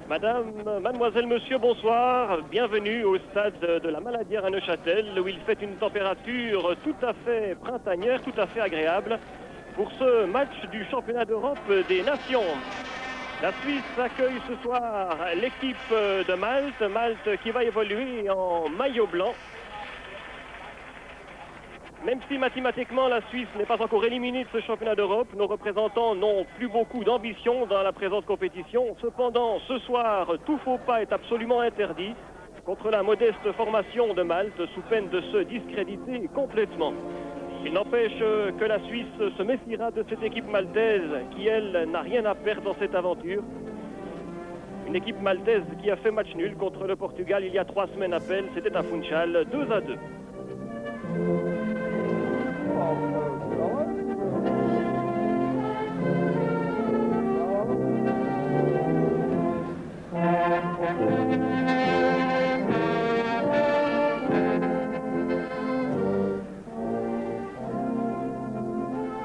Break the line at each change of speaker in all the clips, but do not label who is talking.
Mademoiselle, monsieur, bonsoir. Bienvenue au stade de la Maladière à Neuchâtel, où il fait une température tout à fait printanière, tout à fait agréable pour ce match du championnat d'Europe des Nations. La Suisse accueille ce soir l'équipe de Malte, Malte qui va évoluer en maillot blanc. Même si mathématiquement la Suisse n'est pas encore éliminée de ce championnat d'Europe, nos représentants n'ont plus beaucoup d'ambition dans la présente compétition. Cependant, ce soir, tout faux pas est absolument interdit contre la modeste formation de Malte, sous peine de se discréditer complètement. Il n'empêche que la Suisse se méfiera de cette équipe maltaise qui, elle, n'a rien à perdre dans cette aventure. Une équipe maltaise qui a fait match nul contre le Portugal il y a 3 semaines à peine. C'était à Funchal, 2-2.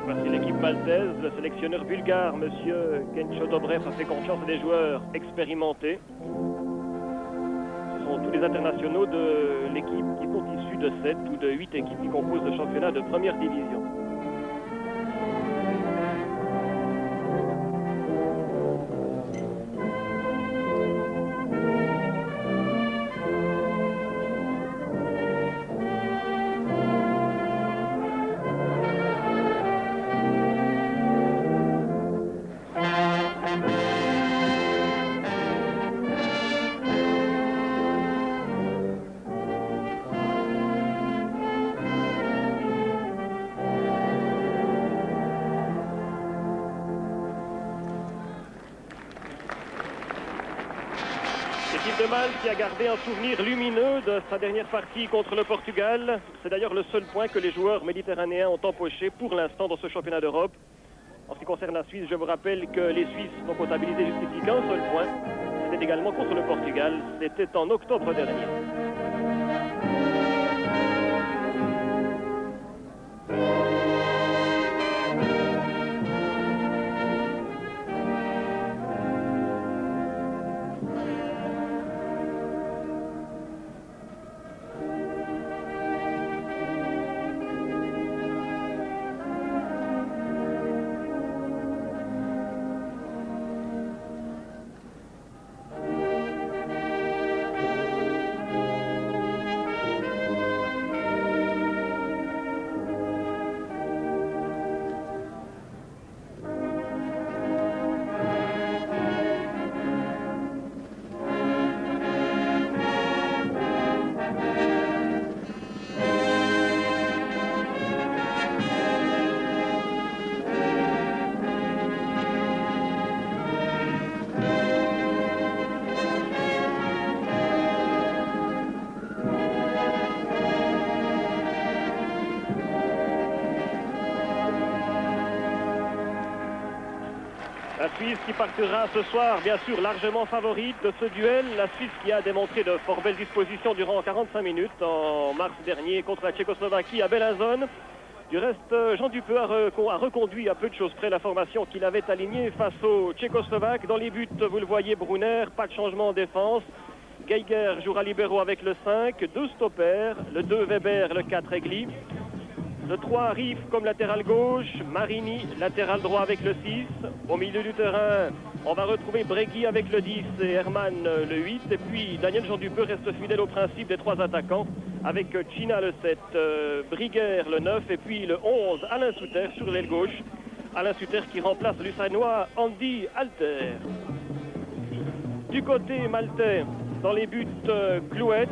Voici l'équipe maltaise. Le sélectionneur bulgare, M. Kencho Dobrev, a fait confiance à des joueurs expérimentés. Ce sont tous les internationaux de l'équipe qui sont issus de 7 ou de 8 équipes qui composent le championnat de première division. L'équipe de Malte qui a gardé un souvenir lumineux de sa dernière partie contre le Portugal. C'est d'ailleurs le seul point que les joueurs méditerranéens ont empoché pour l'instant dans ce championnat d'Europe. En ce qui concerne la Suisse, je vous rappelle que les Suisses n'ont comptabilisé jusqu'ici qu'un seul point. C'était également contre le Portugal. C'était en octobre dernier. La Suisse qui partira ce soir, bien sûr, largement favorite de ce duel. La Suisse qui a démontré de fort belles dispositions durant 45 minutes en mars dernier contre la Tchécoslovaquie à Bellinzone. Du reste, Jean Dupeux a reconduit à peu de choses près la formation qu'il avait alignée face aux Tchécoslovaques. Dans les buts, vous le voyez, Brunner, pas de changement en défense. Geiger jouera libéraux avec le 5, 2 stoppers, le 2 Weber, le 4 Egli. Le 3 arrive comme latéral gauche, Marini, latéral droit avec le 6. Au milieu du terrain, on va retrouver Bregui avec le 10 et Herman le 8. Et puis Daniel Jean Dupeux reste fidèle au principe des 3 attaquants avec China le 7, Briguer le 9 et puis le 11, Alain Souter sur l'aile gauche. Alain Souter qui remplace l'Ussanois Andy Alter. Du côté maltais, dans les buts, Clouette.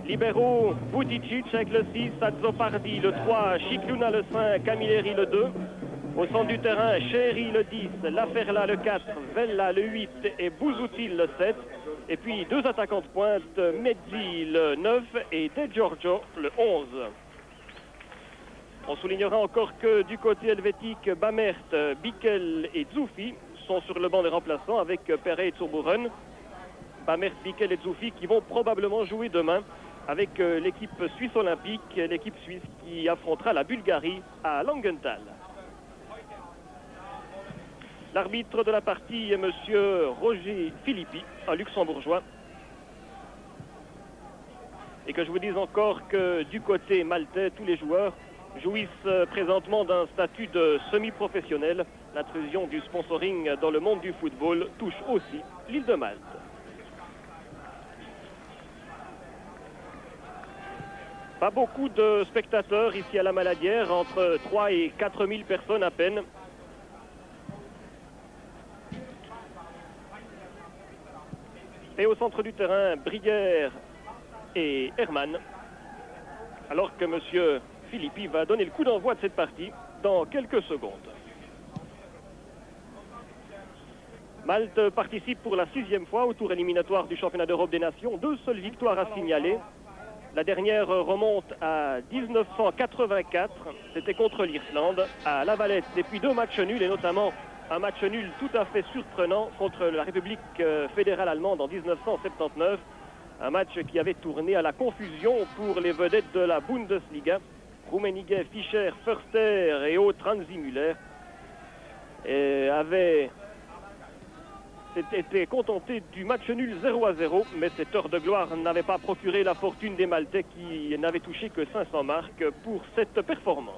Libéraux, Budicic avec le 6, Azzopardi le 3, Chicluna le 5, Camilleri le 2. Au centre du terrain, Chéri le 10, Laferla le 4, Vella le 8 et Bouzoutil le 7. Et puis 2 attaquants de pointe, Mezzi le 9 et De Giorgio le 11. On soulignera encore que du côté helvétique, Bamert, Bickel et Zoufi sont sur le banc des remplaçants avec Perret et Zurbuchen. Bamert, Bickel et Zoufi qui vont probablement jouer demain avec l'équipe suisse olympique, l'équipe suisse qui affrontera la Bulgarie à Langenthal. L'arbitre de la partie est monsieur Roger Philippi, un luxembourgeois. Et que je vous dise encore que du côté maltais, tous les joueurs jouissent présentement d'un statut de semi-professionnel. L'intrusion du sponsoring dans le monde du football touche aussi l'île de Malte. Pas beaucoup de spectateurs ici à la Maladière, entre 3 et 4 000 personnes à peine. Et au centre du terrain, Briguère et Herman. Alors que M. Philippi va donner le coup d'envoi de cette partie dans quelques secondes. Malte participe pour la 6e fois au tour éliminatoire du championnat d'Europe des Nations. 2 seules victoires à signaler. La dernière remonte à 1984. C'était contre l'Irlande à La Valette. Et puis 2 matchs nuls et notamment un match nul tout à fait surprenant contre la République fédérale allemande en 1979. Un match qui avait tourné à la confusion pour les vedettes de la Bundesliga. Rummenigge, Fischer, Förster et autres, Hansi Müller. Et avait été contenté du match nul 0-0, mais cette heure de gloire n'avait pas procuré la fortune des Maltais qui n'avaient touché que 500 marques pour cette performance.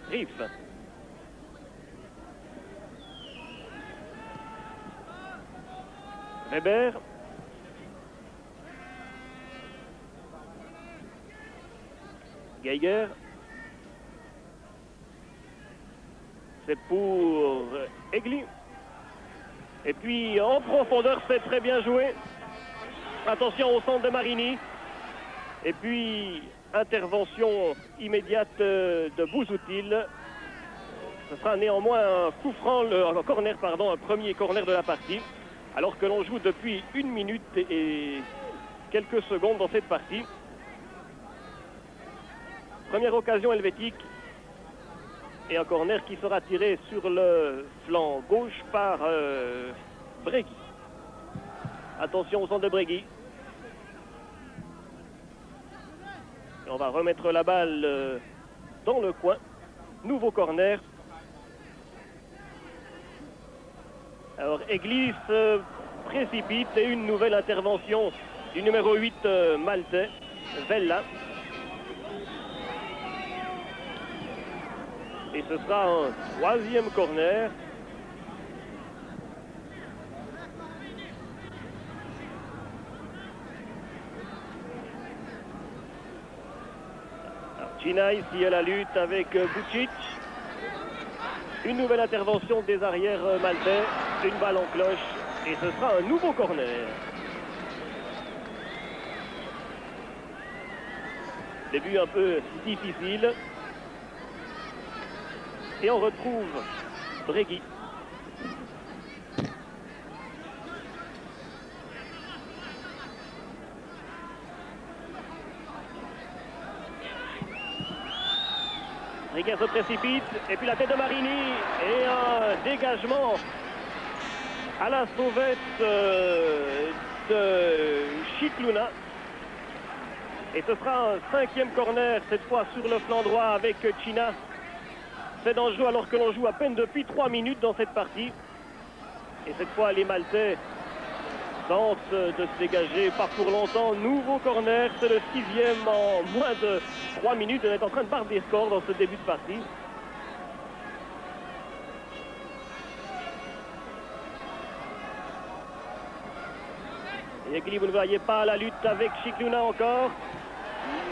Riff. Weber. Geiger. C'est pour Egli. Et puis en profondeur, c'est très bien joué. Attention au centre de Marini. Et puis intervention immédiate de Bouzoutil. Ce sera néanmoins un coup franc, un corner, pardon, un premier corner de la partie. Alors que l'on joue depuis 1 minute et quelques secondes dans cette partie. Première occasion helvétique. Et un corner qui sera tiré sur le flanc gauche par Bregui. Attention au centre de Bregui. Et on va remettre la balle dans le coin. Nouveau corner. Alors Egli se précipite et une nouvelle intervention du numéro 8 maltais, Vella. Et ce sera un 3e corner. China ici à la lutte avec Bucic. Une nouvelle intervention des arrières maltais. Une balle en cloche. Et ce sera un nouveau corner. Début un peu difficile. Et on retrouve Bregui. Riguer se précipite, et puis la tête de Marini, et un dégagement à la sauvette de Chicluna. Et ce sera un 5e corner, cette fois sur le flanc droit avec China. C'est dangereux alors que l'on joue à peine depuis 3 minutes dans cette partie. Et cette fois, les Maltais tentent de se dégager, pas pour longtemps. Nouveau corner, c'est le 6e en moins de 3 minutes. On est en train de barrer des scores dans ce début de partie. Et Egli, vous ne voyez pas la lutte avec Chicluna encore.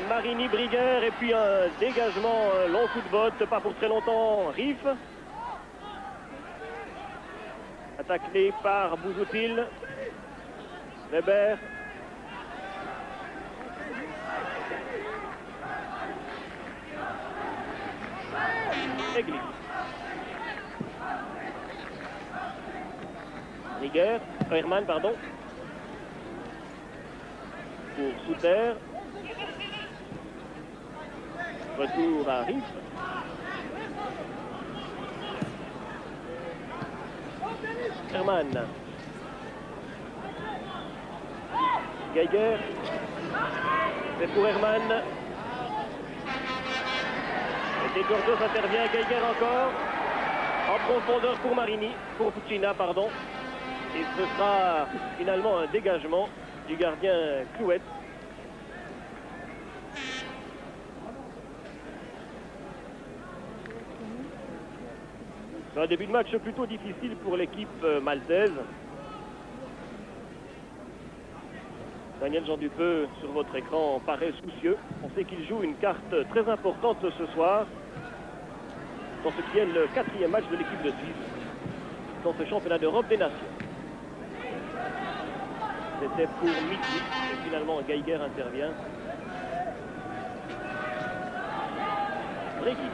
Marini, Briguère, et puis un dégagement, un long coup de botte, pas pour très longtemps, Riff. Attaqué par Bouzoutil. Weber. Egli. Rigueur, Herman, pardon. Pour Souter. Retour à Riff. Herman. Geiger. C'est pour Herman. Et Giorgios intervient. Geiger encore. En profondeur pour Marini. Pour Puccina, pardon. Et ce sera finalement un dégagement du gardien Clouette. C'est un début de match plutôt difficile pour l'équipe maltaise. Daniel Jean Dupeux, sur votre écran, paraît soucieux. On sait qu'il joue une carte très importante ce soir dans ce qui est le 4e match de l'équipe de Suisse dans ce championnat d'Europe des Nations. C'était pour midi et finalement Geiger intervient. Bregui.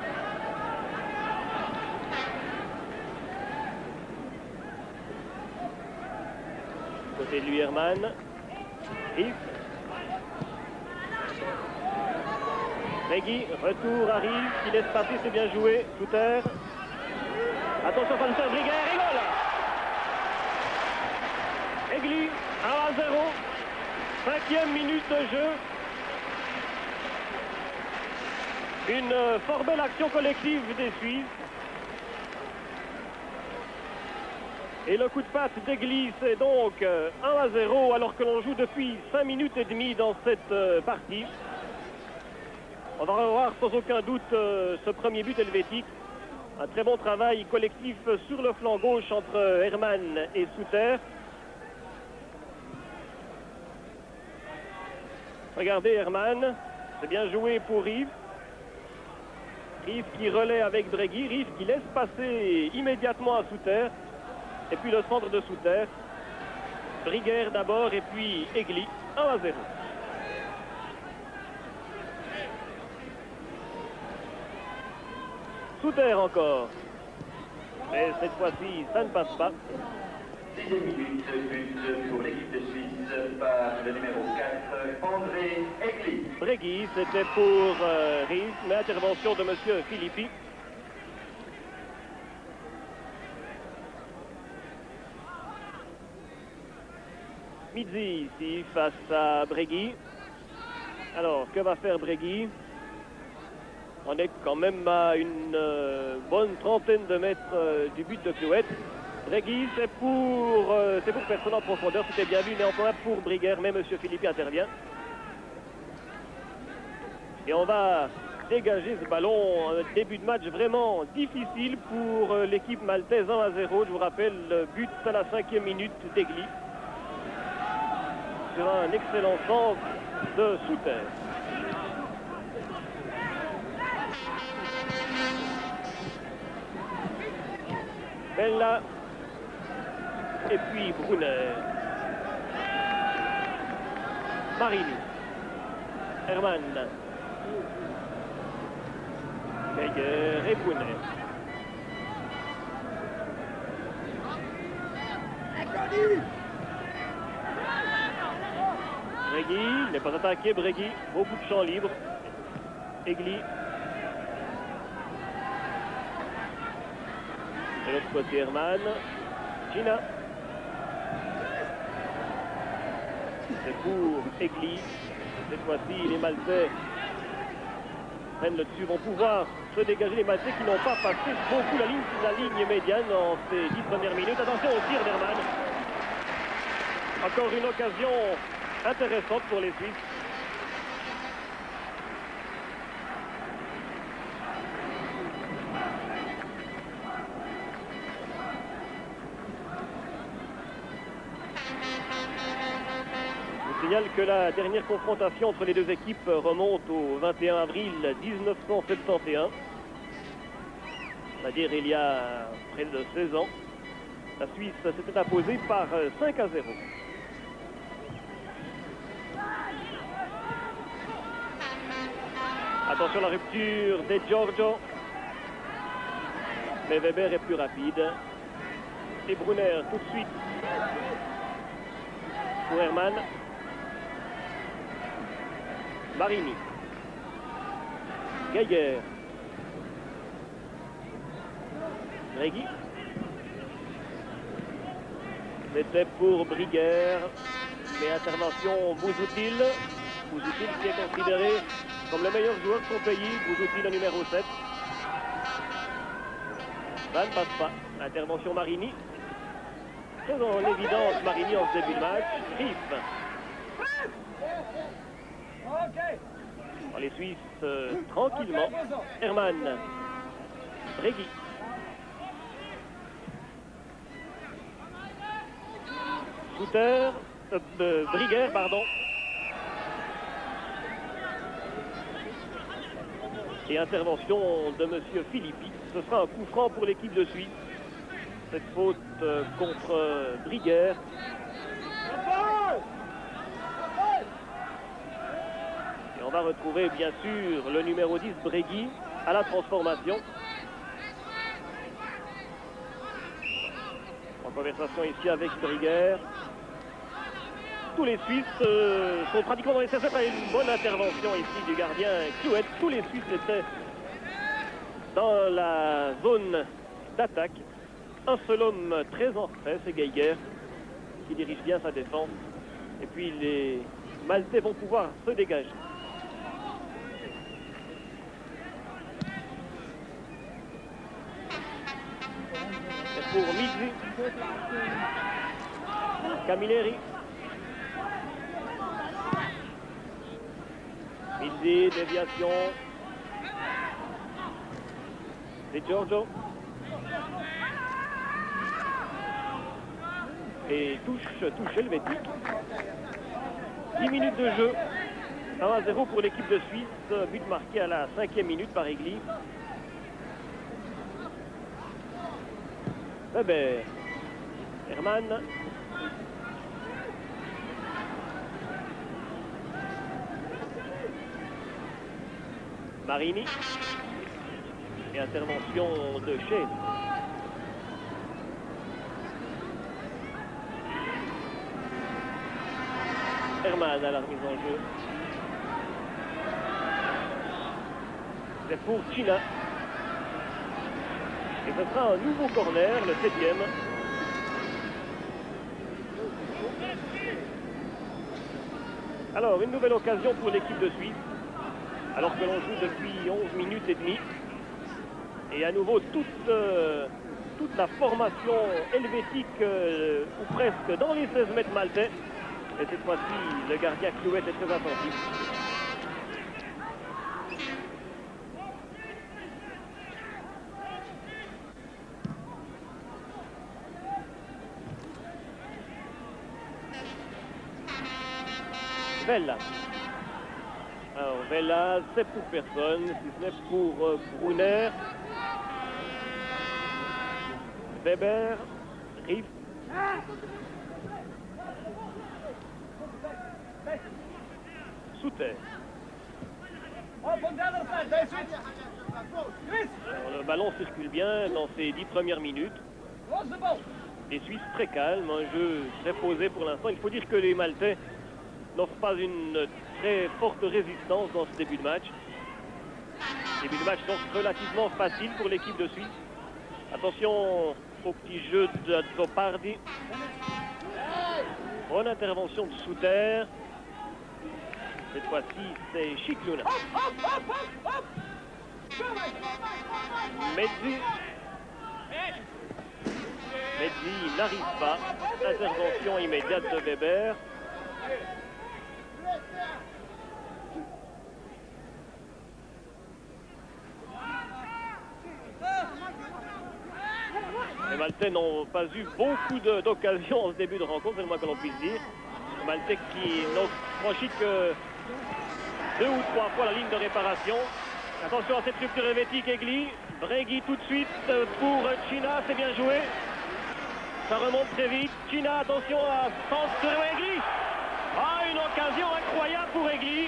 Côté de lui Herman. Rive. Bregui, retour arrive, qui laisse passer, c'est bien joué. Souter. Attention, Fanter, Briguer, et goal. Egli, 1-0. 5e minute de jeu. Une fort belle action collective des Suisses. Et le coup de patte d'Egli, c'est donc 1-0 alors que l'on joue depuis 5 minutes et demie dans cette partie. On va revoir sans aucun doute ce premier but helvétique. Un très bon travail collectif sur le flanc gauche entre Herman et Souter. Regardez Herman, c'est bien joué pour Rive. Rive qui relaie avec Bregui, Rive qui laisse passer immédiatement à Souter. Et puis le centre de Souter. Briguer d'abord et puis Egli, 1-0. Souter encore. Mais cette fois-ci, ça ne passe pas.
10e minute, but pour l'équipe de Suisse par le numéro 4, André Egli.
Bregui, c'était pour Rive, mais intervention de M. Filippi. Midzi ici face à Bregui. Alors, que va faire Bregui? On est quand même à une bonne trentaine de mètres du but de Clouette. Bregui, c'est pour personne en profondeur, c'était bien vu, mais encore pour Briguer, mais M. Philippi intervient. Et on va dégager ce ballon, un début de match vraiment difficile pour l'équipe maltaise, 1-0. Je vous rappelle, le but à la 5e minute d'Egli. Sur un excellent centre de Souter. Bella. Et puis Brunner. Marini. Herman. Geiger et Brunner. Bregui n'est pas attaqué, Bregui, beaucoup de champs libres. Egli. De l'autre côté, Herman. Gina. C'est pour Egli. Cette fois-ci, les Maltais prennent le dessus, vont pouvoir se dégager. Les Maltais qui n'ont pas passé beaucoup la ligne médiane en ces 10 premières minutes. Attention au tir d'Herman. Encore une occasion intéressante pour les Suisses. Je signale que la dernière confrontation entre les deux équipes remonte au 21 avril 1971. C'est-à-dire il y a près de 16 ans. La Suisse s'était imposée par 5-0. Attention à la rupture de Giorgio. Mais Weber est plus rapide. Et Brunner tout de suite pour Herman. Marini. Geiger. Bregui. C'était pour Briguer. Mais intervention Bouzoutil. Bouzoutil qui est considéré comme le meilleur joueur de son pays. Bouzoutil le numéro 7. Ça ne passe pas. Intervention Marini. Très en évidence Marini en ce début de match. Riff. Dans les Suisses, tranquillement. Herman. Bregui. Souter. Briguer, pardon. Et intervention de monsieur Philippi. Ce sera un coup franc pour l'équipe de Suisse. Cette faute contre Briguer. Et on va retrouver bien sûr le numéro 10 Bregui à la transformation. En conversation ici avec Briguer. Tous les Suisses sont pratiquement dans les 16 mètres. Une bonne intervention ici du gardien Clouette. Tous les Suisses étaient dans la zone d'attaque. Un seul homme très en retrait, c'est Geiger, qui dirige bien sa défense. Et puis les Maltais vont pouvoir se dégager. Et pour Mizzi, Camilleri. Mizzi, déviation. C'est Giorgio. Et touche helvétique. 10 minutes de jeu. 1-0 pour l'équipe de Suisse. But marqué à la 5e minute par Egli. Weber. Herman. Marini. Et intervention de Chaise. Herman à la remise en jeu. C'est pour China. Et ce sera un nouveau corner, le 7e. Alors, une nouvelle occasion pour l'équipe de Suisse. Alors que l'on joue depuis 11 minutes et demie. Et à nouveau, toute la formation helvétique, ou presque, dans les 16 mètres maltais. Et cette fois-ci, le gardien Clouette est très attentif. Vella. Alors Vella, c'est pour personne, si ce n'est pour Brunner. Weber, Riff. Souter. Le ballon circule bien dans ces 10 premières minutes. Les Suisses très calmes, un jeu très posé pour l'instant. Il faut dire que les Maltais n'offrent pas une très forte résistance dans ce début de match. Début de match donc relativement facile pour l'équipe de Suisse. Attention au petit jeu de Zopardi. Bonne intervention de Souter. Cette fois-ci, c'est Chicluna. Mezzi. Mezzi n'arrive pas. Intervention immédiate de Weber. Les Maltais n'ont pas eu beaucoup d'occasions en ce début de rencontre, c'est le moins que l'on puisse dire. Les Maltais qui n'ont franchi que 2 ou 3 fois la ligne de réparation. Attention à cette rupture helvétique, Egli. Bregui tout de suite pour China, c'est bien joué. Ça remonte très vite. China, attention à centre Egli. Ah, une occasion incroyable pour Egli.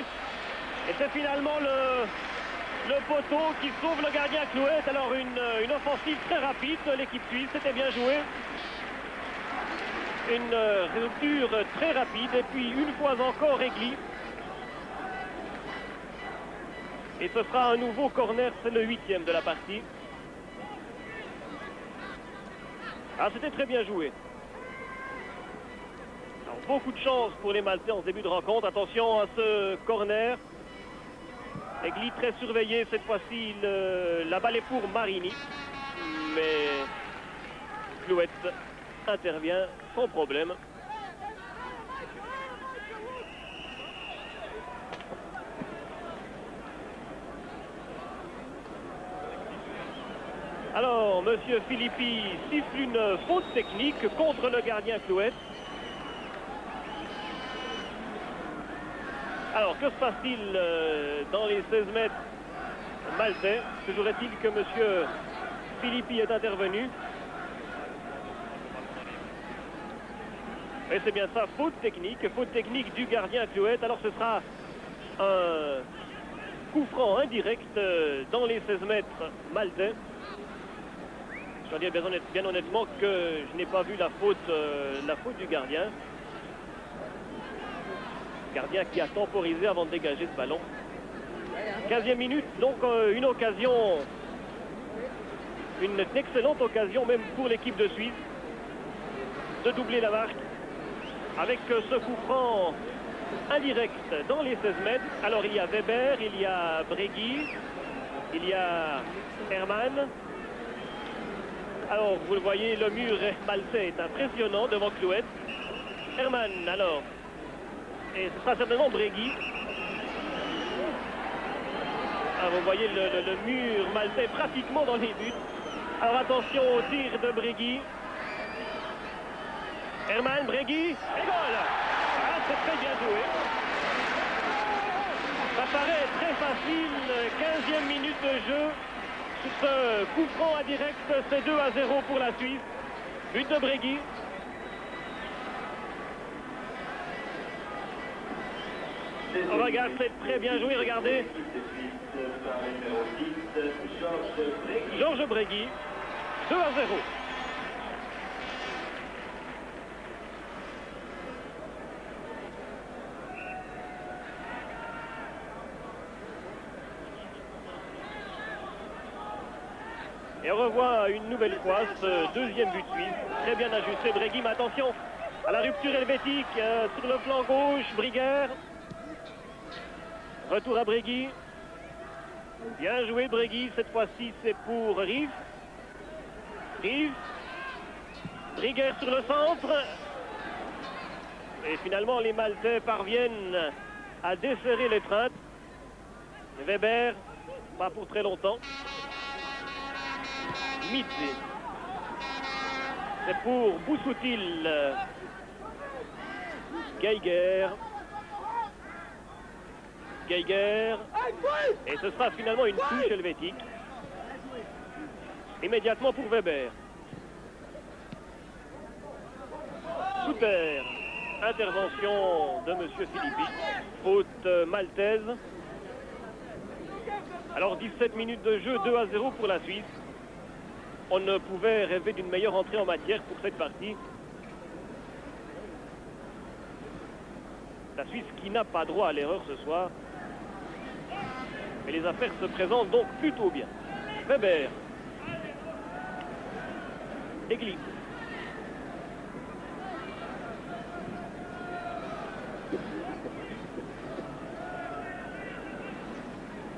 Et c'est finalement le poteau qui sauve le gardien Clouette. Alors une offensive très rapide de l'équipe suisse, c'était bien joué. Une rupture très rapide et puis une fois encore Egli. Et ce sera un nouveau corner, c'est le 8e de la partie. Ah, c'était très bien joué. Alors, beaucoup de chance pour les Maltais en ce début de rencontre. Attention à ce corner. Egli très surveillé cette fois-ci. La balle est pour Marini. Mais Clouette intervient sans problème. Alors, Monsieur Philippi siffle une faute technique contre le gardien Clouette. Alors, que se passe-t-il dans les 16 mètres maltais? Toujours est-il que Monsieur Philippi est intervenu. Et c'est bien ça, faute technique du gardien Clouette. Alors, ce sera un coup franc indirect dans les 16 mètres maltais. Je dois dire bien honnêtement que je n'ai pas vu la faute du gardien. Gardien qui a temporisé avant de dégager ce ballon. 15e minute, donc une occasion, une excellente occasion même pour l'équipe de Suisse de doubler la marque avec ce coup franc indirect dans les 16 mètres. Alors il y a Weber, il y a Bregui, il y a Hermann. Alors, vous le voyez, le mur maltais est impressionnant devant Clouette. Hermann, alors. Et ce sera certainement Bregui. Ah, vous voyez le mur maltais pratiquement dans les buts. Alors, attention au tir de Bregui. Hermann, Bregui, et goal! Ah, c'est très bien joué. Ça paraît très facile. 15e minute de jeu. Ce coup franc indirect, c'est 2-0 pour la Suisse. But de Bregui. On regarde, c'est très bien joué, regardez. Georges Bregui, 2-0. Et on revoit une nouvelle fois ce deuxième but suisse. Très bien ajusté Bregui, mais attention à la rupture helvétique sur le flanc gauche, Briguer. Retour à Bregui. Bien joué Bregui, cette fois-ci c'est pour Rive. Rive. Briguer sur le centre. Et finalement les Maltais parviennent à desserrer l'étreinte. Weber, pas pour très longtemps. Midi. C'est pour Boussoutil. Geiger. Geiger. Et ce sera finalement une touche helvétique. Immédiatement pour Weber. Souter. Intervention de Monsieur Philippi. Faute maltaise. Alors 17 minutes de jeu, 2-0 pour la Suisse. On ne pouvait rêver d'une meilleure entrée en matière pour cette partie. La Suisse qui n'a pas droit à l'erreur ce soir. Mais les affaires se présentent donc plutôt bien. Weber. Egli.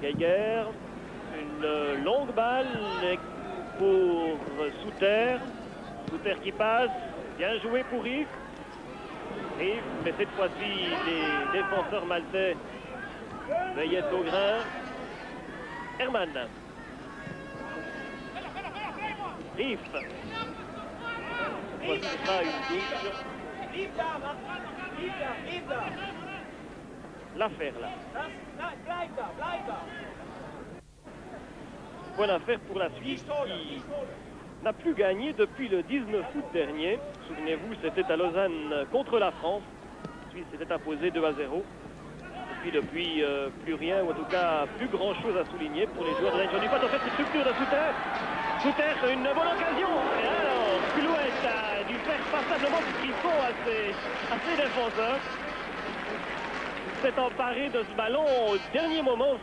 Geiger. Une longue balle pour Souter. Souter qui passe. Bien joué pour Riff. Riff, mais cette fois-ci, les défenseurs maltais veillaient au grain. Hermann. Riff. Voici ça, une touche. L'affaire là. Bonne affaire pour la Suisse qui n'a plus gagné depuis le 19 août dernier. Souvenez-vous, c'était à Lausanne contre la France. La Suisse s'était imposée 2-0. Et puis depuis, plus rien, ou en tout cas plus grand chose à souligner pour les joueurs de la Johnny Pot. En fait, cette structure de Souter. Souter, une bonne occasion. Et alors, Clouette a dû faire passablement ce qu'il faut à ses défenseurs. S'est emparé de ce ballon au dernier moment.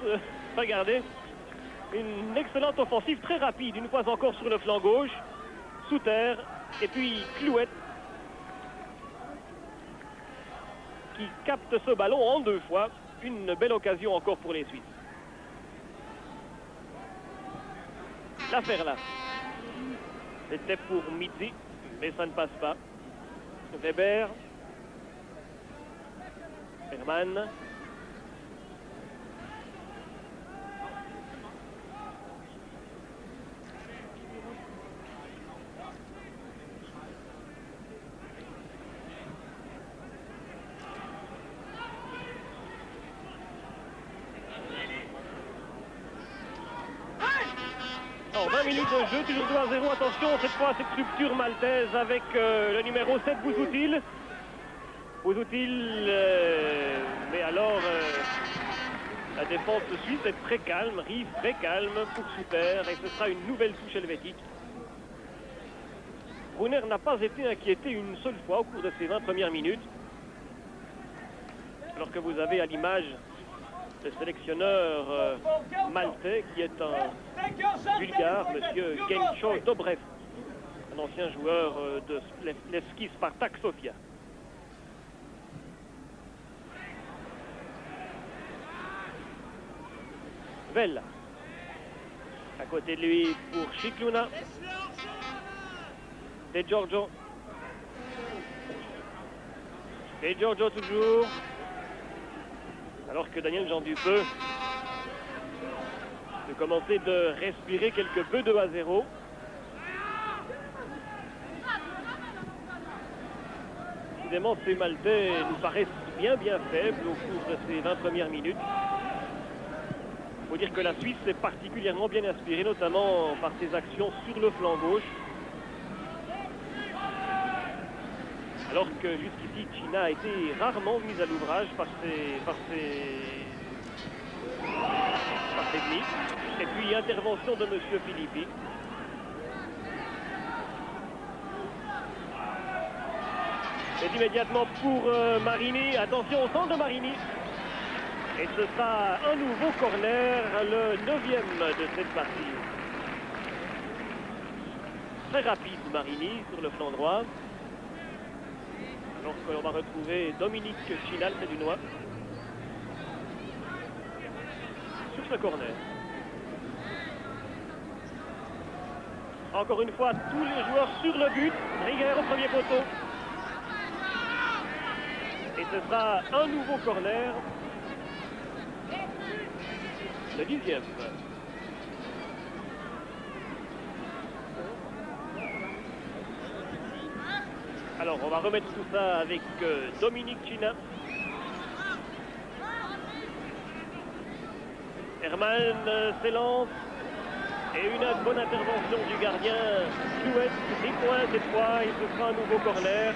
Regardez. Une excellente offensive très rapide, une fois encore sur le flanc gauche. Souter, et puis Clouette. qui capte ce ballon en 2 fois. Une belle occasion encore pour les Suisses. L'affaire là. C'était pour Mizzi, mais ça ne passe pas. Weber. Hermann. En 20 minutes de jeu, toujours 2-0. Attention, cette fois, cette rupture maltaise avec le numéro 7, Bouzoutil. Bouzoutil, mais alors, la défense suisse est très calme, Rive très calme pour Souter, et ce sera une nouvelle touche helvétique. Brunner n'a pas été inquiété une seule fois au cours de ces 20 premières minutes. Alors que vous avez à l'image le sélectionneur maltais qui est un Bulgare, monsieur Gencho Dobrev, un ancien joueur de Levski Spartak Sofia. Vella. À côté de lui pour Scicluna. De Giorgio. De Giorgio toujours. Alors que Daniel Jean Dupeux peut commencer de respirer quelque peu 2-0. Évidemment, ces Maltais nous paraissent bien faibles au cours de ces 20 premières minutes. Il faut dire que la Suisse est particulièrement bien inspirée, notamment par ses actions sur le flanc gauche. Alors que jusqu'ici, China a été rarement mise à l'ouvrage par ses ennemis. Et puis, intervention de M. Filippi. C'est immédiatement pour Marini. Attention au centre de Marini. Et ce sera un nouveau corner, le 9e de cette partie. Très rapide Marini sur le flanc droit. Alors qu'on va retrouver Dominique Chinal, c'est du Noix. Sur ce corner. Encore une fois, tous les joueurs sur le but. Rigueur au premier poteau. Et ce sera un nouveau corner. Le 10e. Alors, on va remettre tout ça avec Dominique China. Hermann s'élance. Et une bonne intervention du gardien. Clouet, 10 points cette fois. Et ce sera un nouveau corner.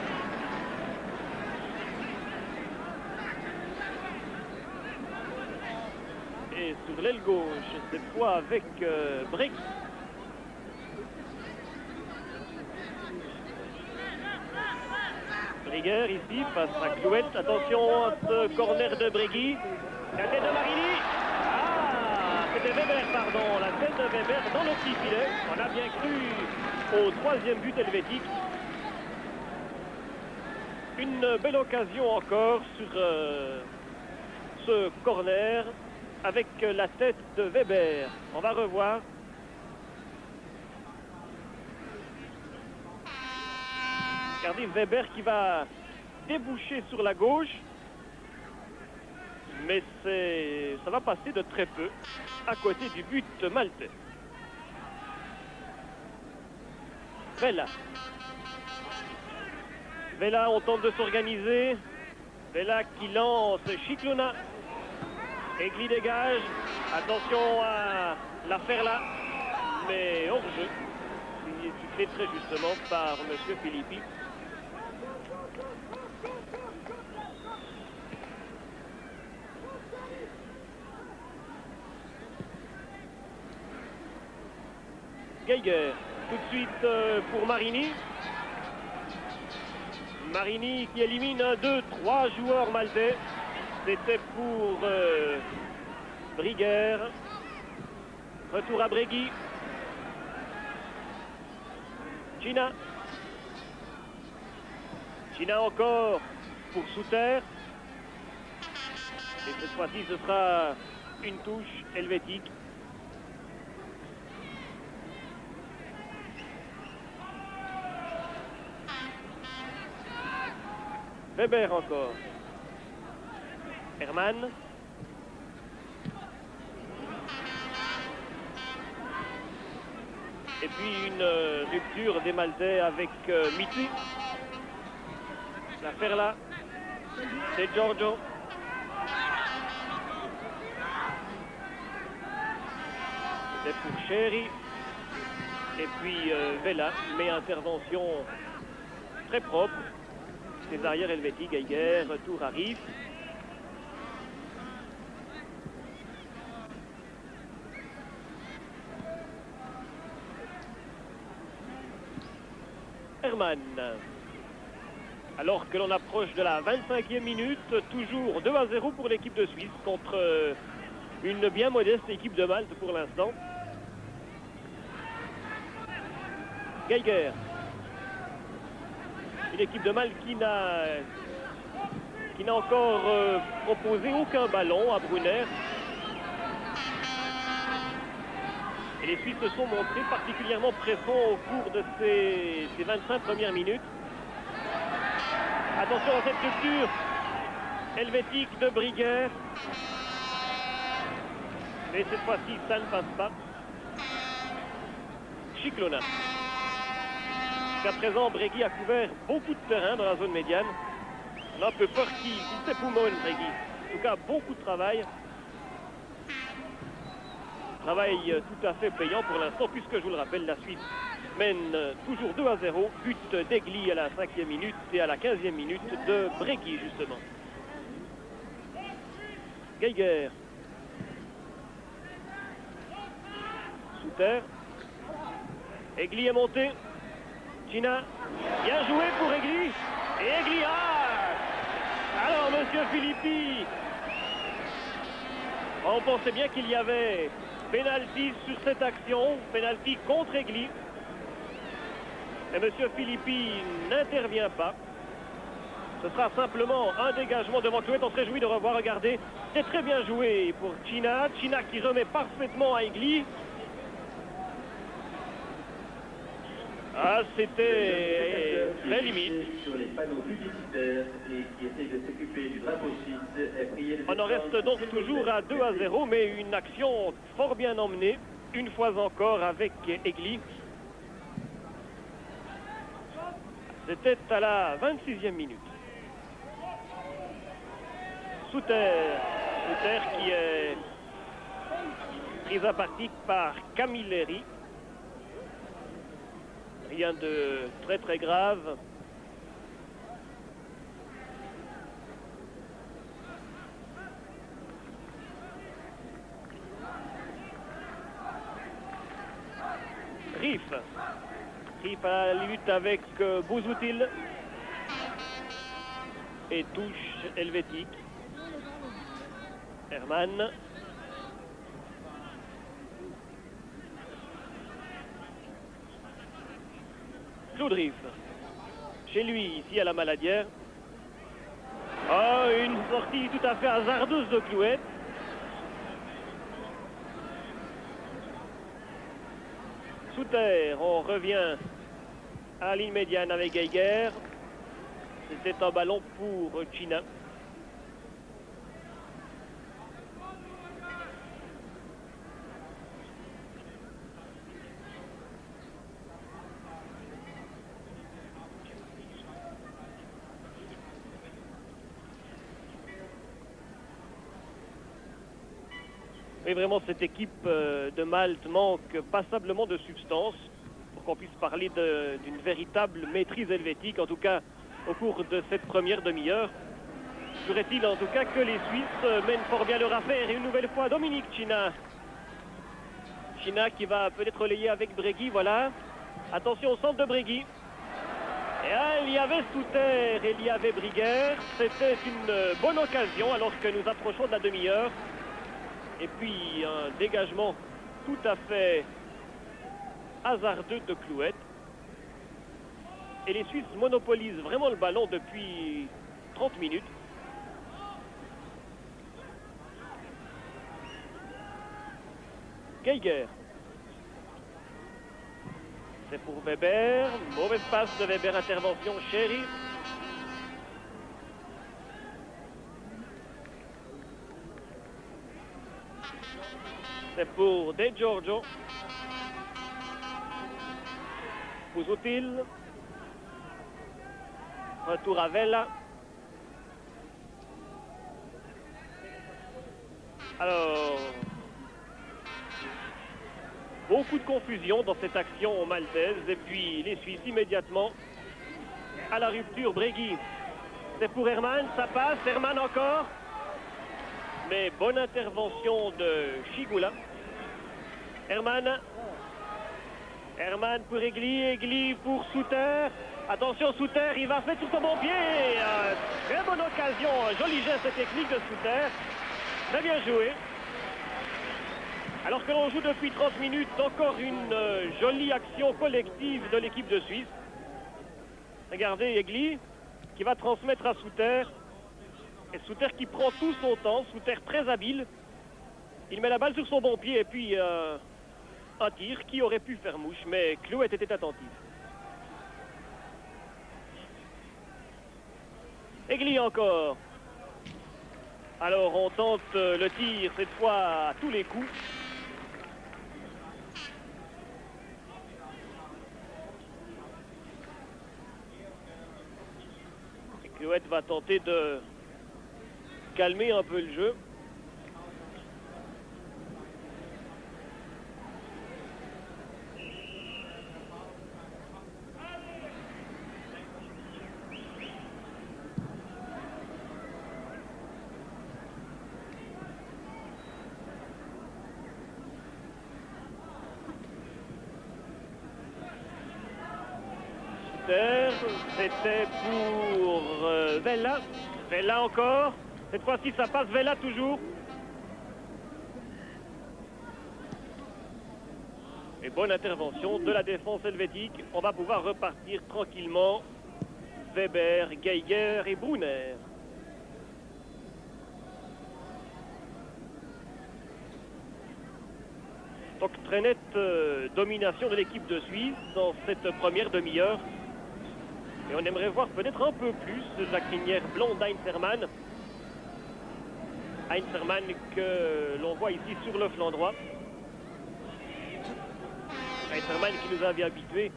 Et sur l'aile gauche, cette fois avec Brick. Briguer ici face à Clouet. Attention à ce corner de Brégui. La tête de Marini. Ah, c'était Weber, pardon. La tête de Weber dans le petit filet. On a bien cru au 3e but helvétique. Une belle occasion encore sur ce corner avec la tête de Weber. On va revoir. Regardez Weber qui va déboucher sur la gauche. Mais ça va passer de très peu à côté du but maltais. Vella. Vella, on tente de s'organiser. Vella qui lance Scicluna. Egli dégage. Attention à l'affaire là. Mais hors jeu. Sifflé très justement par M. Filippi. Geiger, tout de suite pour Marini. Marini qui élimine 1, 2, 3 joueurs maltais. C'était pour Briguer. Retour à Brégui. China. China encore pour Souter. Et cette fois-ci, ce sera une touche helvétique. Weber encore. Herman. Et puis une rupture des Maltais avec Mitu. L'affaire là, c'est Giorgio. C'est pour Sherry. Et puis Vela, mais intervention très propre. Les arrières helvétiques, Geiger, retour arrive. Herman. Alors que l'on approche de la 25e minute, toujours 2-0 pour l'équipe de Suisse contre une bien modeste équipe de Malte pour l'instant. Geiger. Une équipe de Malte qui n'a encore proposé aucun ballon à Brunner. Et les Suisses se sont montrés particulièrement pressants au cours de ces 25 premières minutes. Attention à cette rupture helvétique de Briguer. Mais cette fois-ci, ça ne passe pas. Chiclona. Jusqu'à présent, Bregui a couvert beaucoup de terrain dans la zone médiane. On a un peu peur qu'il s'époumonne, Bregui. En tout cas, beaucoup de travail. Travail tout à fait payant pour l'instant, puisque je vous le rappelle, la Suisse mène toujours 2-0. But d'Egli à la 5e minute et à la 15e minute de Bregui, justement. Geiger. Sous terre. Egli est monté. China, bien joué pour Egli. Et Egli, alors, monsieur Filippi, on pensait bien qu'il y avait pénalty sur cette action, pénalty contre Egli. Et monsieur Filippi n'intervient pas. Ce sera simplement un dégagement devant Clouet. On se réjouit de revoir, regardez, c'est très bien joué pour China. China qui remet parfaitement à Egli. Ah, c'était très limite.
Sur les panneaux publicitaires et qui essaye de s'occuper du drapeau suisse.
On en reste donc toujours à 2-0, mais une action fort bien emmenée, une fois encore avec Egli. C'était à la 26e minute. Souter qui est prise à partie par Camilleri. Rien de très très grave. Riff à la lutte avec Bouzoutil. Et touche helvétique. Herman. Cloudriff. Chez lui, ici à la Maladière. Oh, une sortie tout à fait hasardeuse de Clouet. Sous terre, on revient à la ligne médiane avec Geiger. C'était un ballon pour China. Et vraiment, cette équipe de Malte manque passablement de substance pour qu'on puisse parler d'une véritable maîtrise helvétique, en tout cas au cours de cette première demi-heure. Serait-il en tout cas que les Suisses mènent fort bien leur affaire. Et une nouvelle fois, Dominique China. China qui va peut-être relayer avec Bregui, voilà. Attention au centre de Bregui. Et là, il y avait Souter et il y avait Briguer. C'était une bonne occasion alors que nous approchons de la demi-heure. Et puis un dégagement tout à fait hasardeux de Clouet. Et les Suisses monopolisent vraiment le ballon depuis 30 minutes. Geiger. C'est pour Weber. Mauvaise passe de Weber, intervention Sherry. C'est pour De Giorgio. Pouzotil. Retour à Vella. Alors, beaucoup de confusion dans cette action maltaise. Et puis les Suisses immédiatement à la rupture. Bregui. C'est pour Hermann, ça passe. Hermann encore. Mais bonne intervention de Chigula. Hermann pour Egli, Egli pour Souter. Attention, Souter, il va faire sur son bon pied. Très bonne occasion, joli geste technique de Souter. Très bien joué. Alors que l'on joue depuis 30 minutes, encore une jolie action collective de l'équipe de Suisse. Regardez Egli qui va transmettre à Souter. Et Souter qui prend tout son temps, Souter très habile. Il met la balle sur son bon pied et puis un tir qui aurait pu faire mouche, mais Clouet était attentif. Egli encore. Alors on tente le tir cette fois à tous les coups. Et Clouet va tenter de calmer un peu le jeu. C'était pour Vella. Vella encore. Cette fois-ci, ça passe. Vella toujours. Et bonne intervention de la défense helvétique. On va pouvoir repartir tranquillement. Weber, Geiger et Brunner. Donc très nette domination de l'équipe de Suisse dans cette première demi-heure. Et on aimerait voir peut-être un peu plus la crinière blonde d'Heinz-Hermann. Heinz-Hermann que l'on voit ici sur le flanc droit. Heinz-Hermann qui nous avait habitués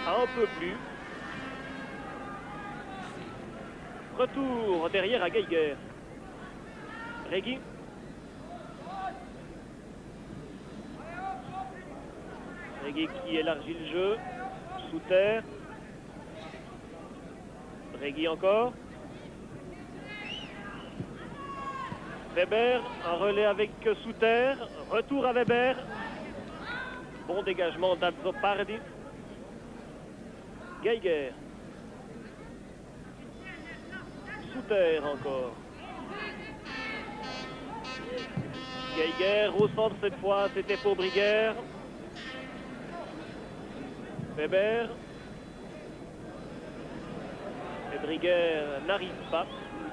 à un peu plus. Retour derrière à Geiger. Reggie. Reggie qui élargit le jeu. Souter. Reggie encore. Weber, un relais avec Souter. Retour à Weber. Bon dégagement d'Azzopardi. Geiger. Souter encore. Geiger au centre cette fois, c'était pour Briguer. Weber. Et Briguer n'arrive pas.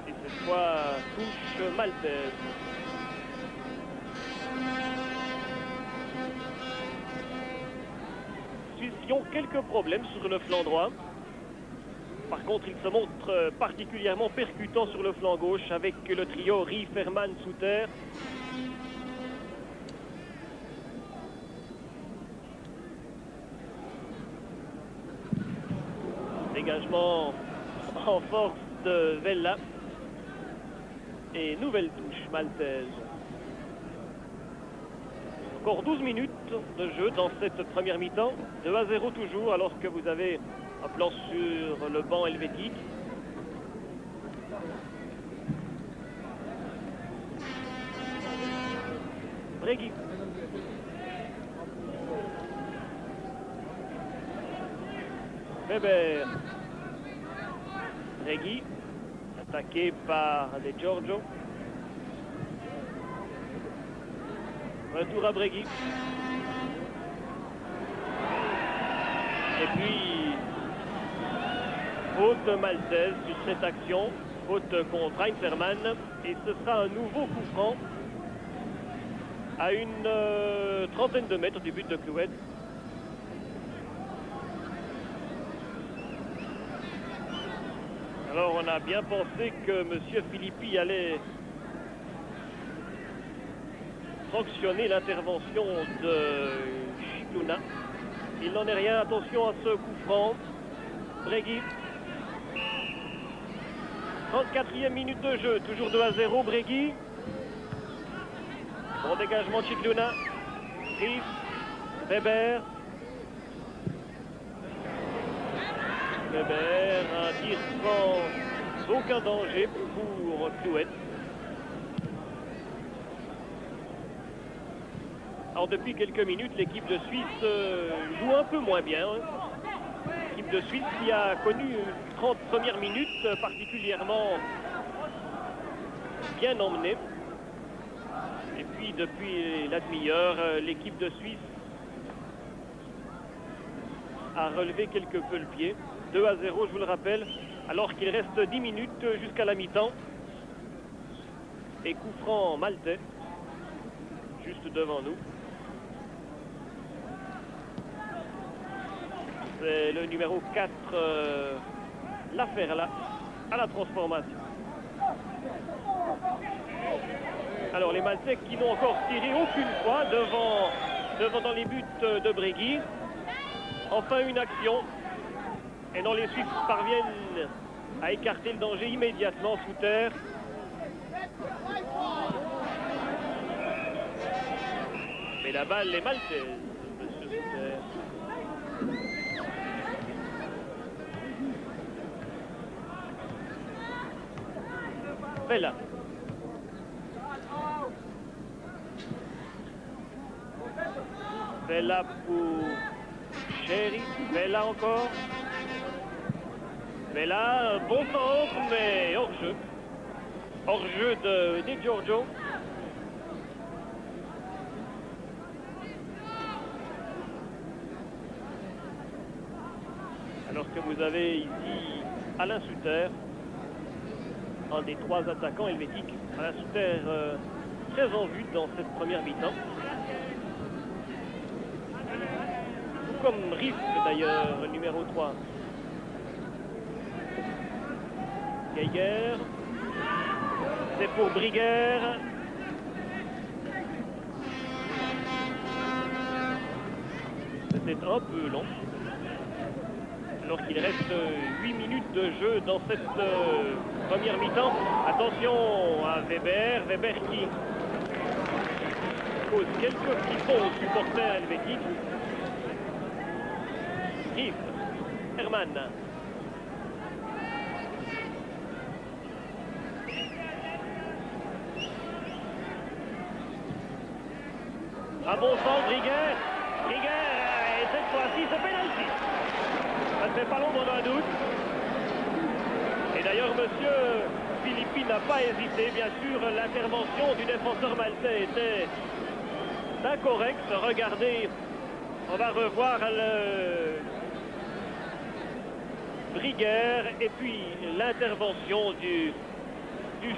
Et cette fois, touche maltaise. Suisses qui ont quelques problèmes sur le flanc droit. Par contre, il se montre particulièrement percutant sur le flanc gauche avec le trio Rief, Hermann, Souter. Dégagement en force de Vella. Et nouvelle touche maltaise. Encore 12 minutes de jeu dans cette première mi-temps. 2-0 toujours, alors que vous avez un plan sur le banc helvétique. Bregui. Weber. Bregui. Attaqué par De Giorgio. Retour à Bregui. Et puis, faute maltaise sur cette action. Faute contre Heinz Hermann. Et ce sera un nouveau coup franc à une trentaine de mètres du but de Clouet. Alors on a bien pensé que M. Philippi allait sanctionner l'intervention de Chiclouna. Il n'en est rien. Attention à ce coup franc. Bréguy. 34e minute de jeu. Toujours 2-0. Bréguy. Bon dégagement de Chiclouna. Riff. Weber. Weber. Un tir sans aucun danger pour Clouet. Alors depuis quelques minutes, l'équipe de Suisse joue un peu moins bien. L'équipe de Suisse qui a connu une 30 premières minutes particulièrement bien emmenée. Et puis depuis la demi-heure, l'équipe de Suisse a relevé quelque peu le pied. 2-0, je vous le rappelle, alors qu'il reste 10 minutes jusqu'à la mi-temps. Et coup franc maltais, juste devant nous. C'est le numéro 4, Laferla, à la transformation. Alors les Maltais qui n'ont encore tiré aucune fois devant dans les buts de Bréguy. Enfin une action. Et non, les Suisses parviennent à écarter le danger immédiatement sous terre. Mais la balle est maltaise, monsieur Souter. Bella. Bella pour Chéri. Bella encore. Bella, un bon centre, mais hors-jeu. Hors-jeu de Di Giorgio. Alors que vous avez ici Alain Suter, un des trois attaquants helvétiques. Alain Suter très en vue dans cette première mi-temps. Tout comme Riff d'ailleurs, le numéro 3. Geiger. C'est pour Briguère. C'était un peu long. Alors qu'il reste 8 minutes de jeu dans cette première mi-temps. Attention à Weber. Weber qui cause quelques frissons aux supporters helvétiques. Riff. Hermann. Un bon sens, Briguère. Briguère, et cette fois-ci, c'est pénalty. Ça ne fait pas l'ombre d'un doute. Et d'ailleurs, monsieur Philippi n'a pas hésité. Bien sûr, l'intervention du défenseur maltais était incorrecte. Regardez, on va revoir le Briguère et puis l'intervention du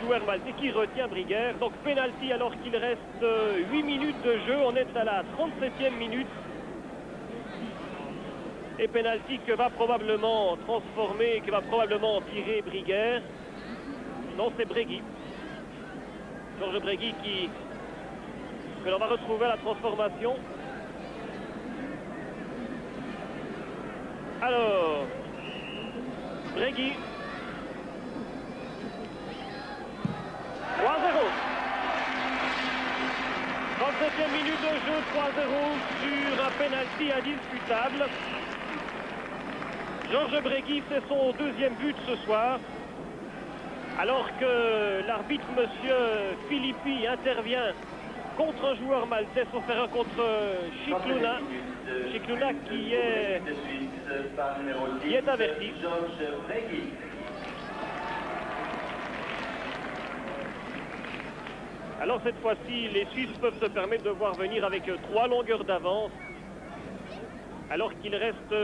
joueur maltais qui retient Briguère. Donc pénalty alors qu'il reste 8 minutes de jeu. On est à la 37e minute. Et pénalty que va probablement transformer, que va probablement tirer Briguère. Non, c'est Bréguy. Georges Bréguy que l'on va retrouver à la transformation. Alors, Bréguy. 3-0. 37e minute de jeu, 3-0 sur un pénalty indiscutable. Georges Bréguy fait son deuxième but ce soir. Alors que l'arbitre, monsieur Philippi, intervient contre un joueur maltais, sauf erreur contre Chiclouna. Chiclouna qui est averti. Alors cette fois-ci, les Suisses peuvent se permettre de voir venir avec 3 longueurs d'avance, alors qu'il reste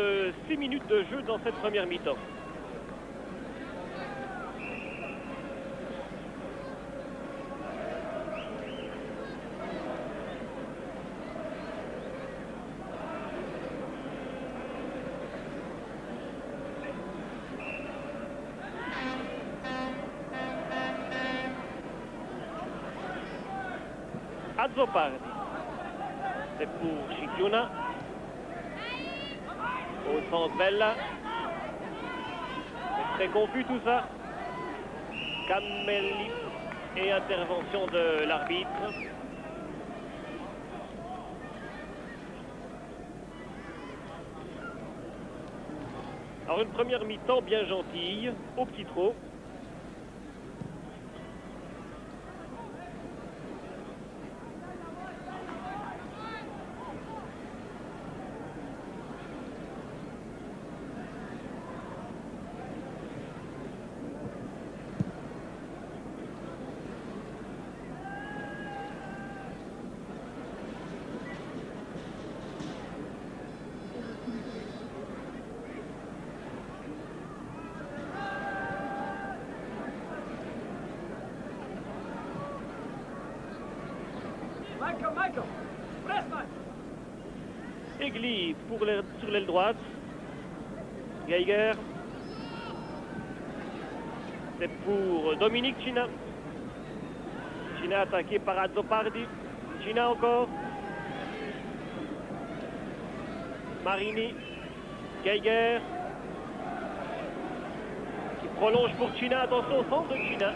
6 minutes de jeu dans cette première mi-temps. Azzopardi. C'est pour Scicluna. Au centre Bella. C'est très confus tout ça. Camelli et intervention de l'arbitre. Alors une première mi-temps bien gentille, au petit trot. Egli sur l'aile droite. Geiger. C'est pour Dominique Cina. Cina attaqué par Azzopardi. Cina encore. Marini. Geiger. Qui prolonge pour Cina. Attention au centre de Cina.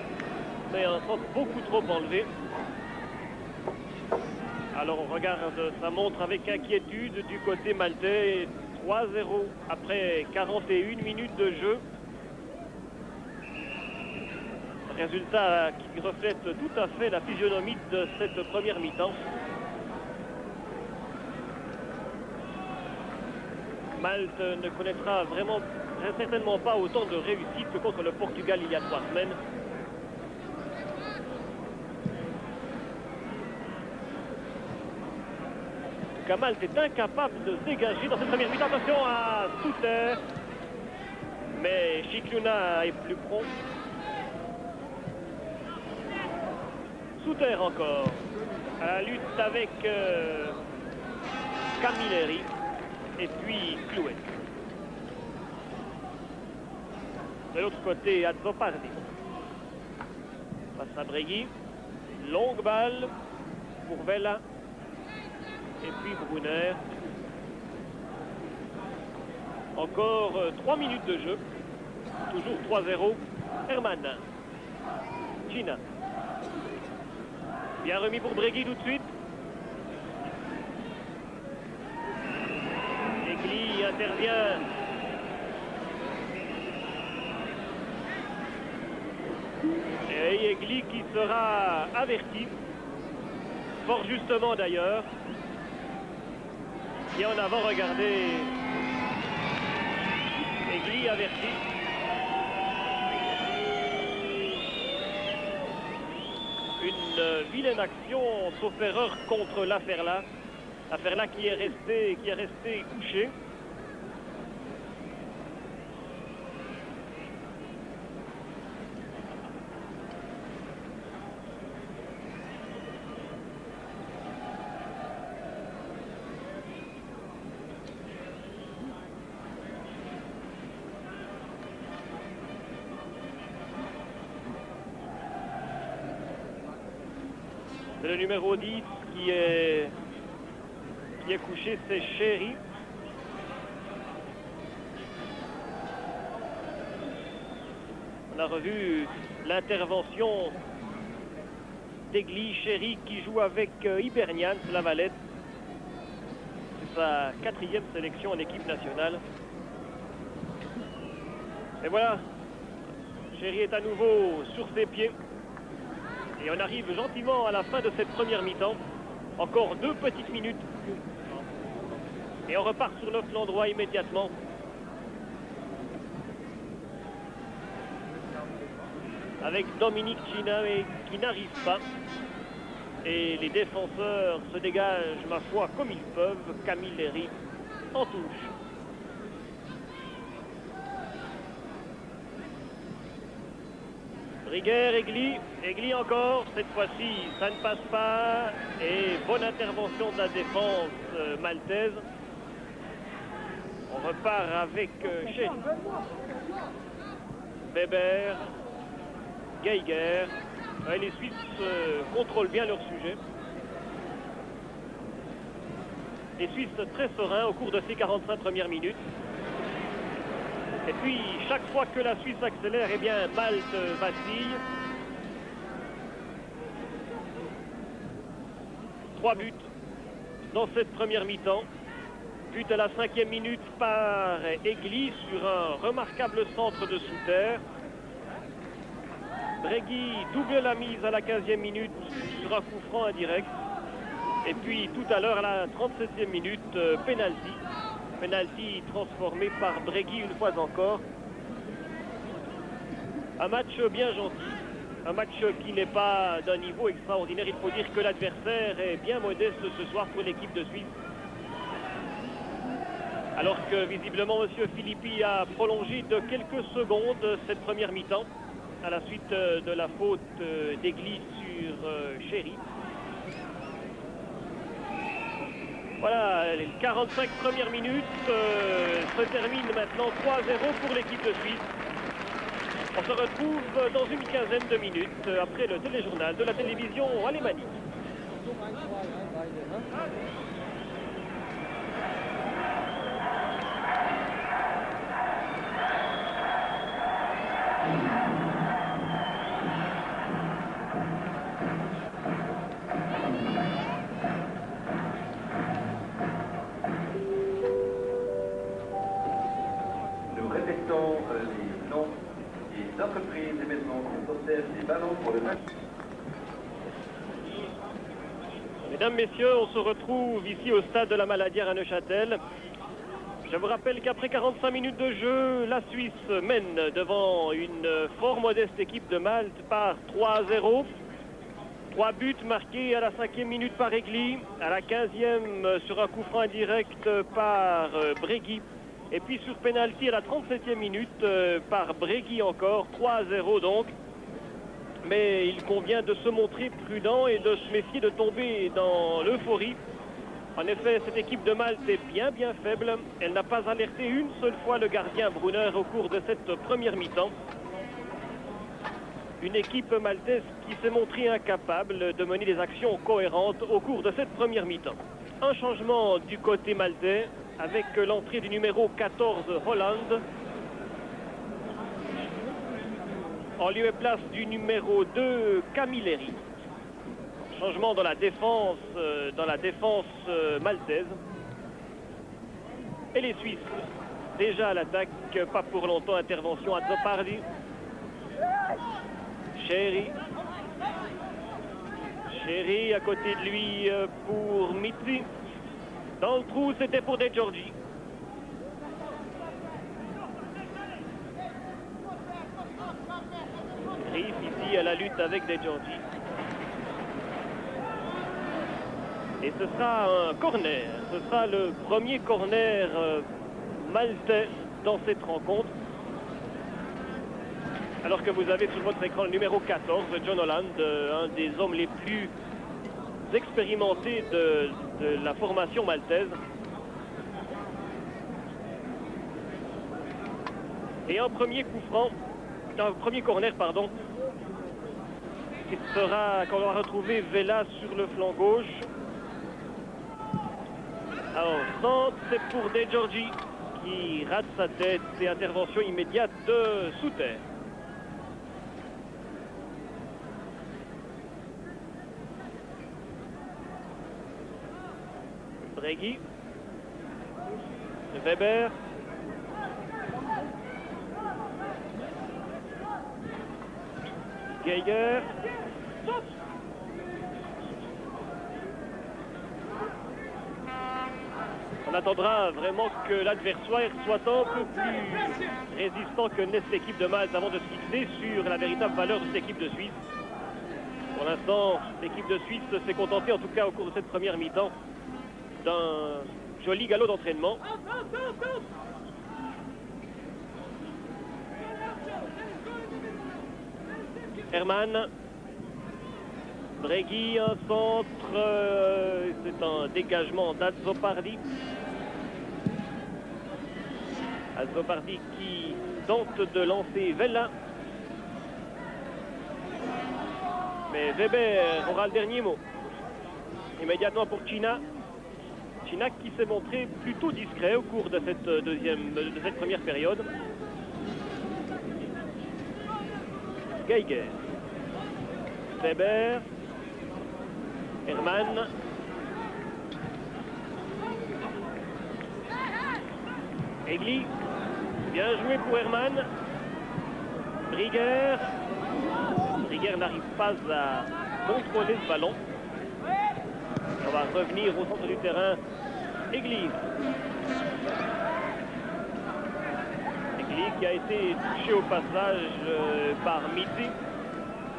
Mais un centre beaucoup trop enlevé. Alors on regarde sa montre avec inquiétude du côté maltais. 3-0 après 41 minutes de jeu. Résultat qui reflète tout à fait la physionomie de cette première mi-temps. Malte ne connaîtra vraiment certainement pas autant de réussite que contre le Portugal il y a 3 semaines. Malte est incapable de se dégager dans cette première mi-temps. Attention à Souter. Mais Scicluna est plus prompt. Souter encore. À la lutte avec Camilleri. Et puis Clouet. De l'autre côté, Azzopardi. Face à Bregui. Longue balle pour Vella. Et puis Brunner. Encore 3 minutes de jeu. Toujours 3-0. Herman. Cina. Bien remis pour Bregui tout de suite. Egli intervient. Et Egli qui sera averti. Fort justement d'ailleurs. Et en avant, regardez, Egli averti. Une vilaine action, sauf erreur, contre Laferla. Laferla qui est resté couché. Le numéro 10 qui est couché, c'est Chéri. On a revu l'intervention d'Egli. Chéri qui joue avec Hibernian, la Valette. C'est sa 4e sélection en équipe nationale. Et voilà, Chéri est à nouveau sur ses pieds. Et on arrive gentiment à la fin de cette première mi-temps. Encore 2 petites minutes. Et on repart sur le flanc droit immédiatement. Avec Dominique Cina qui n'arrive pas. Et les défenseurs se dégagent, ma foi, comme ils peuvent. Camilleri en touche. Riguer, Egli encore, cette fois-ci ça ne passe pas, et bonne intervention de la défense maltaise. On repart avec Chéri, Weber, Geiger. Les Suisses contrôlent bien leur sujet. Les Suisses très sereins au cours de ces 45 premières minutes. Et puis, chaque fois que la Suisse accélère, eh bien, Malte vacille. 3 buts dans cette première mi-temps. But à la 5e minute par Egli sur un remarquable centre de sous-terre. Bregui double la mise à la 15e minute sur un coup franc indirect. Et puis tout à l'heure à la 37e minute, penalty. Penalty transformé par Bregui une fois encore. Un match bien gentil. Un match qui n'est pas d'un niveau extraordinaire. Il faut dire que l'adversaire est bien modeste ce soir pour l'équipe de Suisse. Alors que visiblement M. Filippi a prolongé de quelques secondes cette première mi-temps à la suite de la faute d'Egli sur Chéri. Voilà, les 45 premières minutes se terminent maintenant 3-0 pour l'équipe de Suisse. On se retrouve dans une quinzaine de minutes après le téléjournal de la télévision alémanique.
Nous répétons les noms des entreprises et maisons qui possèdent des ballons pour le match.
Mesdames, Messieurs, on se retrouve ici au stade de la Maladière à Neuchâtel. Je vous rappelle qu'après 45 minutes de jeu, la Suisse mène devant une fort modeste équipe de Malte par 3-0. 3 buts marqués à la 5e minute par Egli, à la 15e sur un coup franc indirect par Bregui. Et puis sur penalty à la 37e minute par Bregui encore, 3-0 donc. Mais il convient de se montrer prudent et de se méfier de tomber dans l'euphorie. En effet, cette équipe de Malte est bien faible. Elle n'a pas alerté une seule fois le gardien Brunner au cours de cette première mi-temps. Une équipe maltaise qui s'est montrée incapable de mener des actions cohérentes au cours de cette première mi-temps. Un changement du côté maltais avec l'entrée du numéro 14 Holland en lieu et place du numéro 2 Camilleri. Changement dans la défense maltaise. Et les Suisses déjà à l'attaque, pas pour longtemps. Intervention à Zopardi. Chéri à côté de lui pour Mitzi. Dans le trou, c'était pour De Giorgi. Riff ici à la lutte avec De Giorgi. Et ce sera un corner. Ce sera le premier corner maltais dans cette rencontre. Alors que vous avez sur votre écran le numéro 14, John Holland, un des hommes les plus expérimentés de la formation maltaise. Et un premier coup franc, un premier corner, pardon, qui sera, qu'on va retrouver Vela sur le flanc gauche. Alors, centre, c'est pour De Giorgi qui rate sa tête et intervention immédiate de Souter. Bregui, Weber, Geiger, on attendra vraiment que l'adversaire soit un peu plus résistant que n'est l'équipe de Malte avant de se fixer sur la véritable valeur de cette équipe de Suisse. Pour l'instant, l'équipe de Suisse s'est contentée, en tout cas au cours de cette première mi-temps, d'un joli galop d'entraînement. Herman, Bregui, un centre, c'est un dégagement d'Azzopardi. Azzopardi qui tente de lancer Vella. Mais Weber aura le dernier mot. Immédiatement pour Cina. Cinac qui s'est montré plutôt discret au cours de cette première période. Geiger, Weber, Herman, Egli, bien joué pour Herman. Briguer n'arrive pas à contrôler ce ballon. On va revenir au centre du terrain. Egli qui a été touché au passage par Mizzi.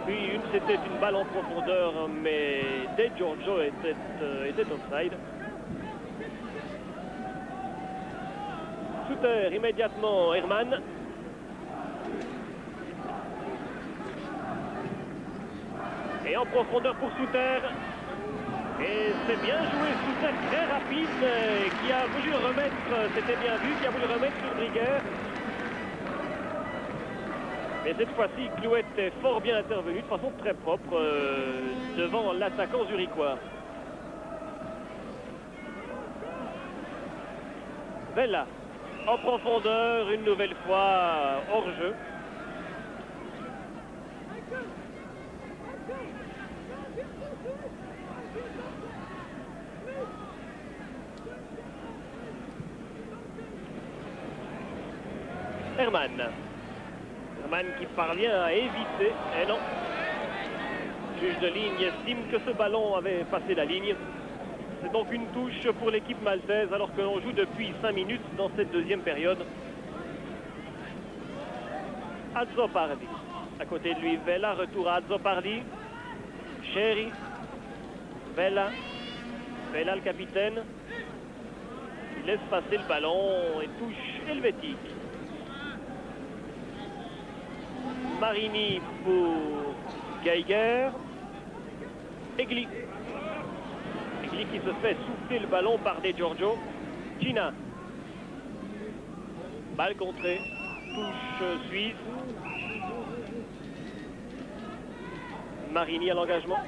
Puis c'était une balle en profondeur, mais De Giorgio était offside. Souter immédiatement Herman. Et en profondeur pour Souter. Et c'est bien joué, Souter très rapide, qui a voulu remettre, c'était bien vu, qui a voulu remettre sur Briguer. Mais cette fois-ci, Clouette est fort bien intervenu de façon très propre devant l'attaquant zurichois. Vella, en profondeur, une nouvelle fois hors jeu. Herman qui parvient à éviter, et non. Le juge de ligne estime que ce ballon avait passé la ligne. C'est donc une touche pour l'équipe maltaise alors que l'on joue depuis 5 minutes dans cette deuxième période. Azzopardi. À côté de lui, Vella, retour à Azzopardi. Chéri. Vella le capitaine. Il laisse passer le ballon et touche helvétique. Marini pour Geiger. Egli qui se fait souffler le ballon par De Giorgio. Gina. Balle contrée. Touche suisse. Marini à l'engagement.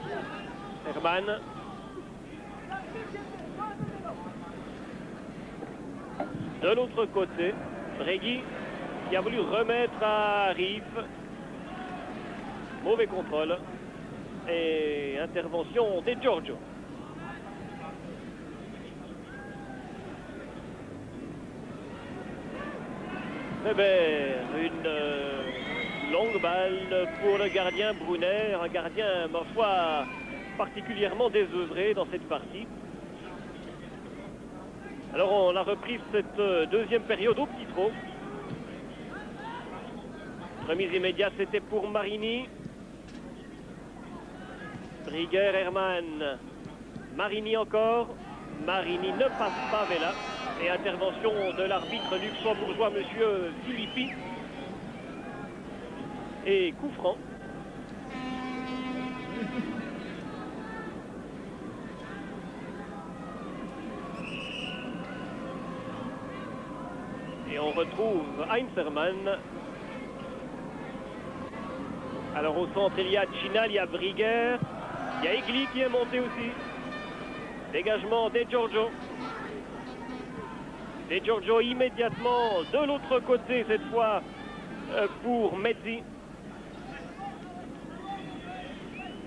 Herman. De l'autre côté, Bregui qui a voulu remettre à Riff. Mauvais contrôle. Et intervention De Giorgio. Weber, une longue balle pour le gardien Brunner, un gardien, ma foi, particulièrement désœuvré dans cette partie. Alors on a repris cette deuxième période au petit trot. Remise immédiate, c'était pour Marini. Briguer, Herman. Marini encore. Marini ne passe pas Vella. Et intervention de l'arbitre luxembourgeois, monsieur Filippi. Et coup franc. Et on retrouve Heinz Herman. Alors au centre, il y a Chinal, il y a Briguer. Il y a Egli qui est monté aussi. Dégagement De Giorgio. De Giorgio immédiatement de l'autre côté, cette fois pour Mezzi.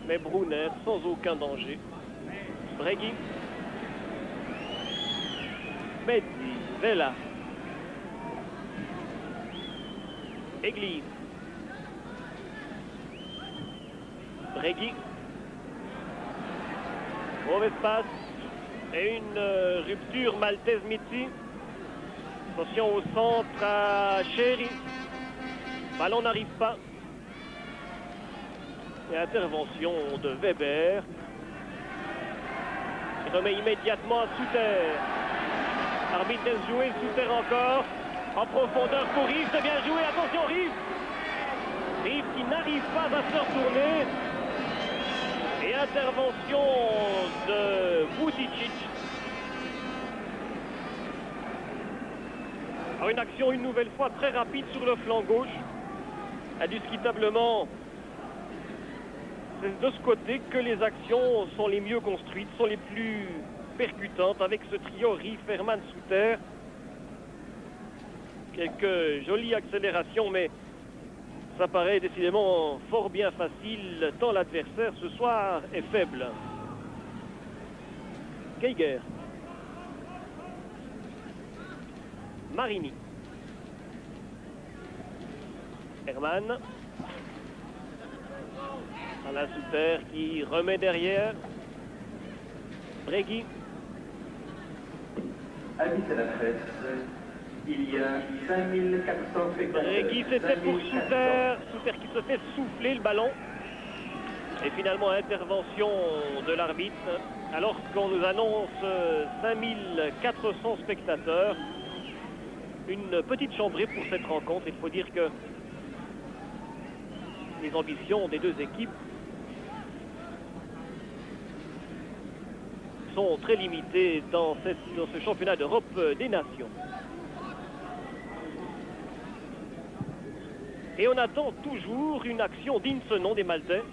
Mais Brunner sans aucun danger. Bregui. Mezzi, Vella. Egli. Bregui. Mauvais passe. Et une rupture Maltese-Mizzi. Attention au centre à Chéri. Ballon n'arrive pas. Et intervention de Weber. Il remet immédiatement à Souter. Arbitre laisse jouer, Souter encore. En profondeur pour Riff, c'est bien joué. Attention Riff. Riff qui n'arrive pas à se retourner. Et intervention de Vuticic. Alors une action une nouvelle fois très rapide sur le flanc gauche. Indiscutablement, c'est de ce côté que les actions sont les mieux construites, sont les plus percutante avec ce trio Riff, Herman, Souter. Quelques jolies accélérations, mais ça paraît décidément fort bien facile, tant l'adversaire ce soir est faible. Geiger. Marini. Herman. Alain Souter qui remet derrière. Bregui.
Avis à la presse, il y a 5400 spectateurs.
Bregui, c'était pour Souter. Souter qui se fait souffler le ballon. Et finalement, intervention de l'arbitre. Alors qu'on nous annonce 5400 spectateurs. Une petite chambrée pour cette rencontre. Il faut dire que les ambitions des deux équipes sont très limitées dans ce championnat d'Europe des nations. Et on attend toujours une action digne de ce nom des Maltais.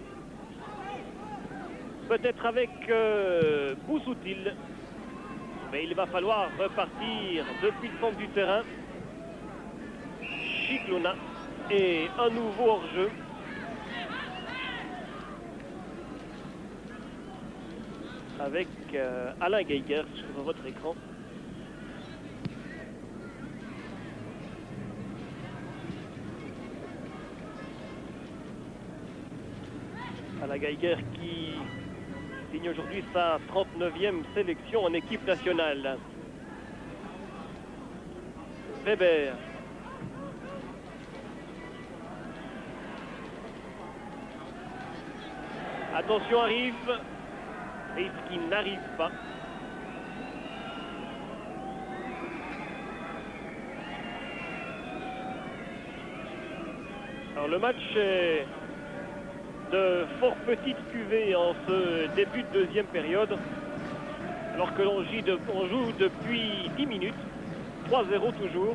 Peut-être avec Bouzoutil. Mais il va falloir repartir depuis le centre du terrain. Chicluna et un nouveau hors-jeu. Avec Alain Geiger sur votre écran. Alain Geiger qui signe aujourd'hui sa 39e sélection en équipe nationale. Weber. Attention, arrive. Riff qui n'arrive pas. Alors le match est de fort petite cuvée en ce début de deuxième période. Alors que l'on joue depuis 10 minutes. 3-0 toujours.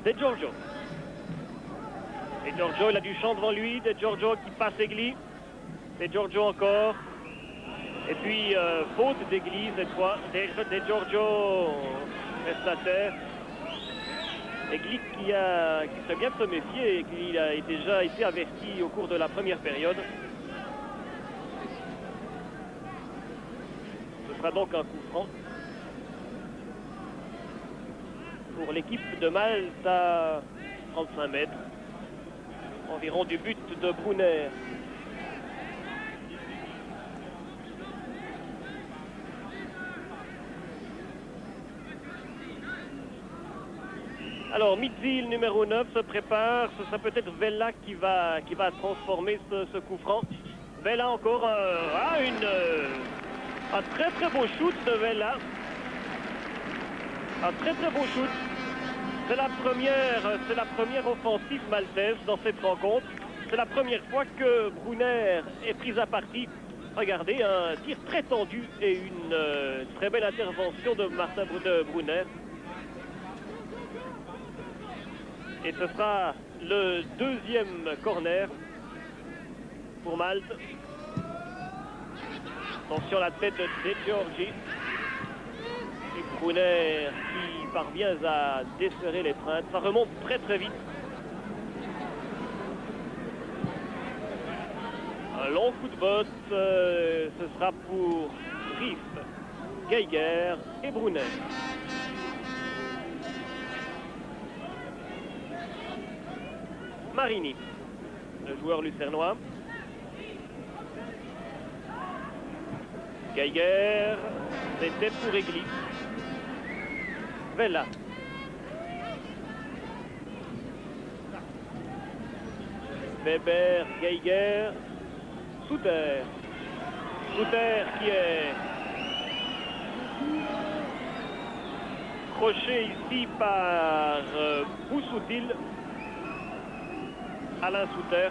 De Giorgio. De Giorgio, il a du champ devant lui. De Giorgio qui passe Egli. De Giorgio encore. Et puis, faute d'Egli cette fois. De Giorgio reste à terre. Egli qui serait bien de se méfier et qui a déjà été averti au cours de la première période. Ce sera donc un coup franc pour l'équipe de Malte à 35 mètres. Environ du but de Brunner. Alors, Mitzil, numéro 9, se prépare. Ce sera peut-être Vella qui va transformer ce coup franc. Vella encore, un très très beau shoot de Vella. Un très très beau shoot. C'est la première offensive maltaise dans cette rencontre. C'est la première fois que Brunner est pris à partie. Regardez, un tir très tendu et une très belle intervention de Martin Brunner. Et ce sera le deuxième corner pour Malte. Attention à la tête de Giorgi. Et Brunner qui parvient à desserrer les freins. Ça remonte très très vite. Un long coup de botte. Ce sera pour Riff, Geiger et Brunner. Marini, le joueur lucernois. Geiger, c'était pour Egli. Vella. Weber, Geiger, Souter. Souter qui est croché ici par Bouzoutil. Alain Souter.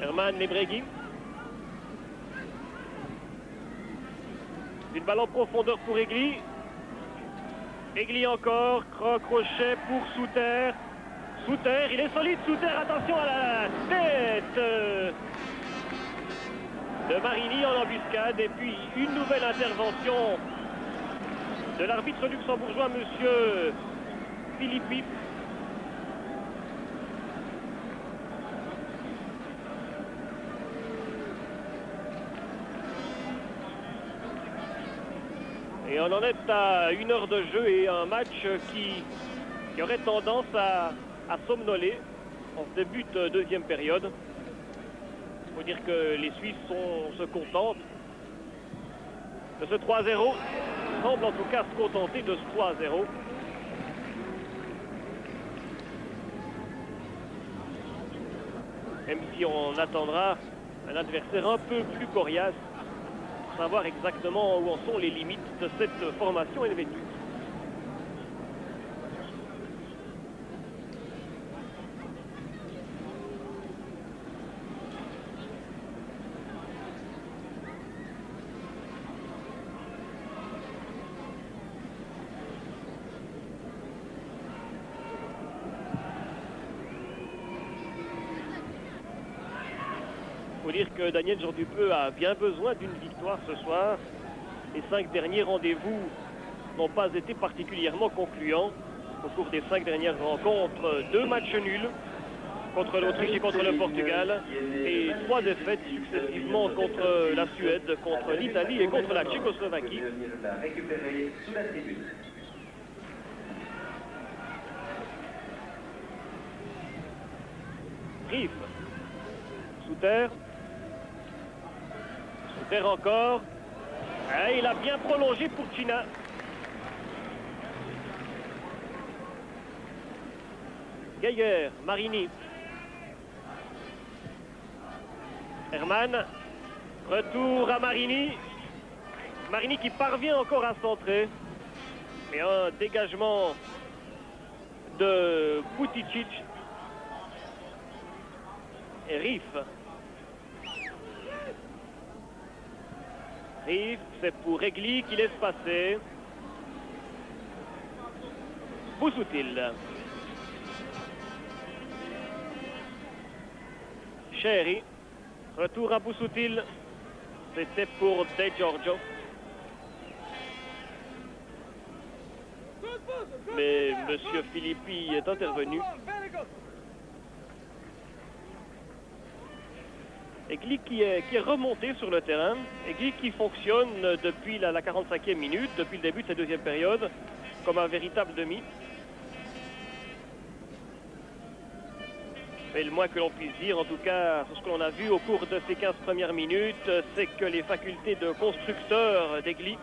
Herman Lebregui. Une balle en profondeur pour Egli. Egli encore, crochet pour Souter. Souter, il est solide, Souter, attention à la tête de Marini en embuscade. Et puis une nouvelle intervention de l'arbitre luxembourgeois, monsieur Philippi. Et on en est à 1 heure de jeu et un match qui aurait tendance à somnoler en ce début de deuxième période. Il faut dire que les Suisses se contentent de ce 3-0. Ils semblent en tout cas se contenter de ce 3-0. Même si on attendra un adversaire un peu plus coriace, savoir exactement où en sont les limites de cette formation helvétique. Il faut dire que Daniel Jourdupeux a bien besoin d'une victoire ce soir. Les 5 derniers rendez-vous n'ont pas été particulièrement concluants. Au cours des 5 dernières rencontres, 2 matchs nuls contre l'Autriche et contre le Portugal et 3 défaites successivement contre la Suède, contre l'Italie et contre la Tchécoslovaquie. Riff, Souter. Souter encore. Et il a bien prolongé pour China. Geiger, Marini. Herman. Retour à Marini. Marini qui parvient encore à centrer. Et un dégagement de Buticic. Et Riff. Riff, c'est pour Egli qui laisse passer. Bousoutil. Sherry. Retour à Bousoutil. C'était pour De Giorgio. Mais monsieur Philippi est intervenu. Egli qui est remonté sur le terrain. Egli qui fonctionne depuis la 45e minute, depuis le début de cette deuxième période, comme un véritable demi. Et le moins que l'on puisse dire, en tout cas, ce que l'on a vu au cours de ces 15 premières minutes, c'est que les facultés de constructeur d'Egli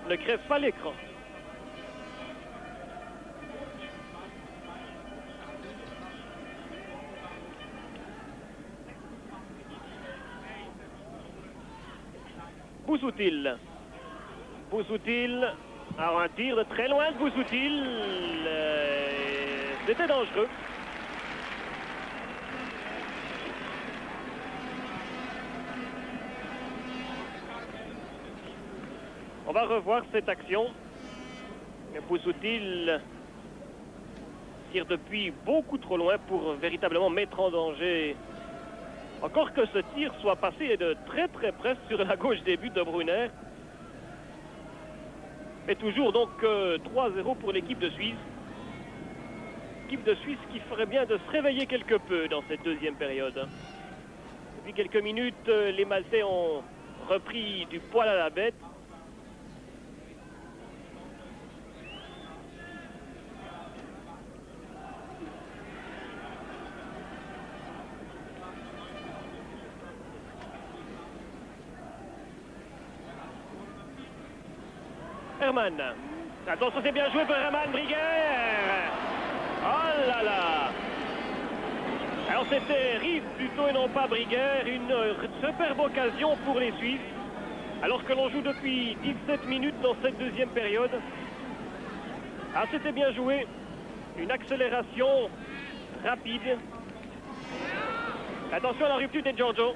ne crèvent pas l'écran. Bousoutil. Bousoutil. Alors un tir de très loin de Bousoutil. C'était dangereux. On va revoir cette action. Bousoutil tire depuis beaucoup trop loin pour véritablement mettre en danger. Encore que ce tir soit passé de très très près sur la gauche des buts de Brunner. Mais toujours donc 3-0 pour l'équipe de Suisse. L'équipe de Suisse qui ferait bien de se réveiller quelque peu dans cette deuxième période. Depuis quelques minutes, les Maltais ont repris du poil à la bête. Herman. Attention, c'est bien joué pour Herman Briguer. Oh là là. Alors c'était Riff plutôt et non pas Briguer. Une superbe occasion pour les Suisses. Alors que l'on joue depuis 17 minutes dans cette deuxième période. Ah, c'était bien joué. Une accélération rapide. Attention à la rupture de Giorgio.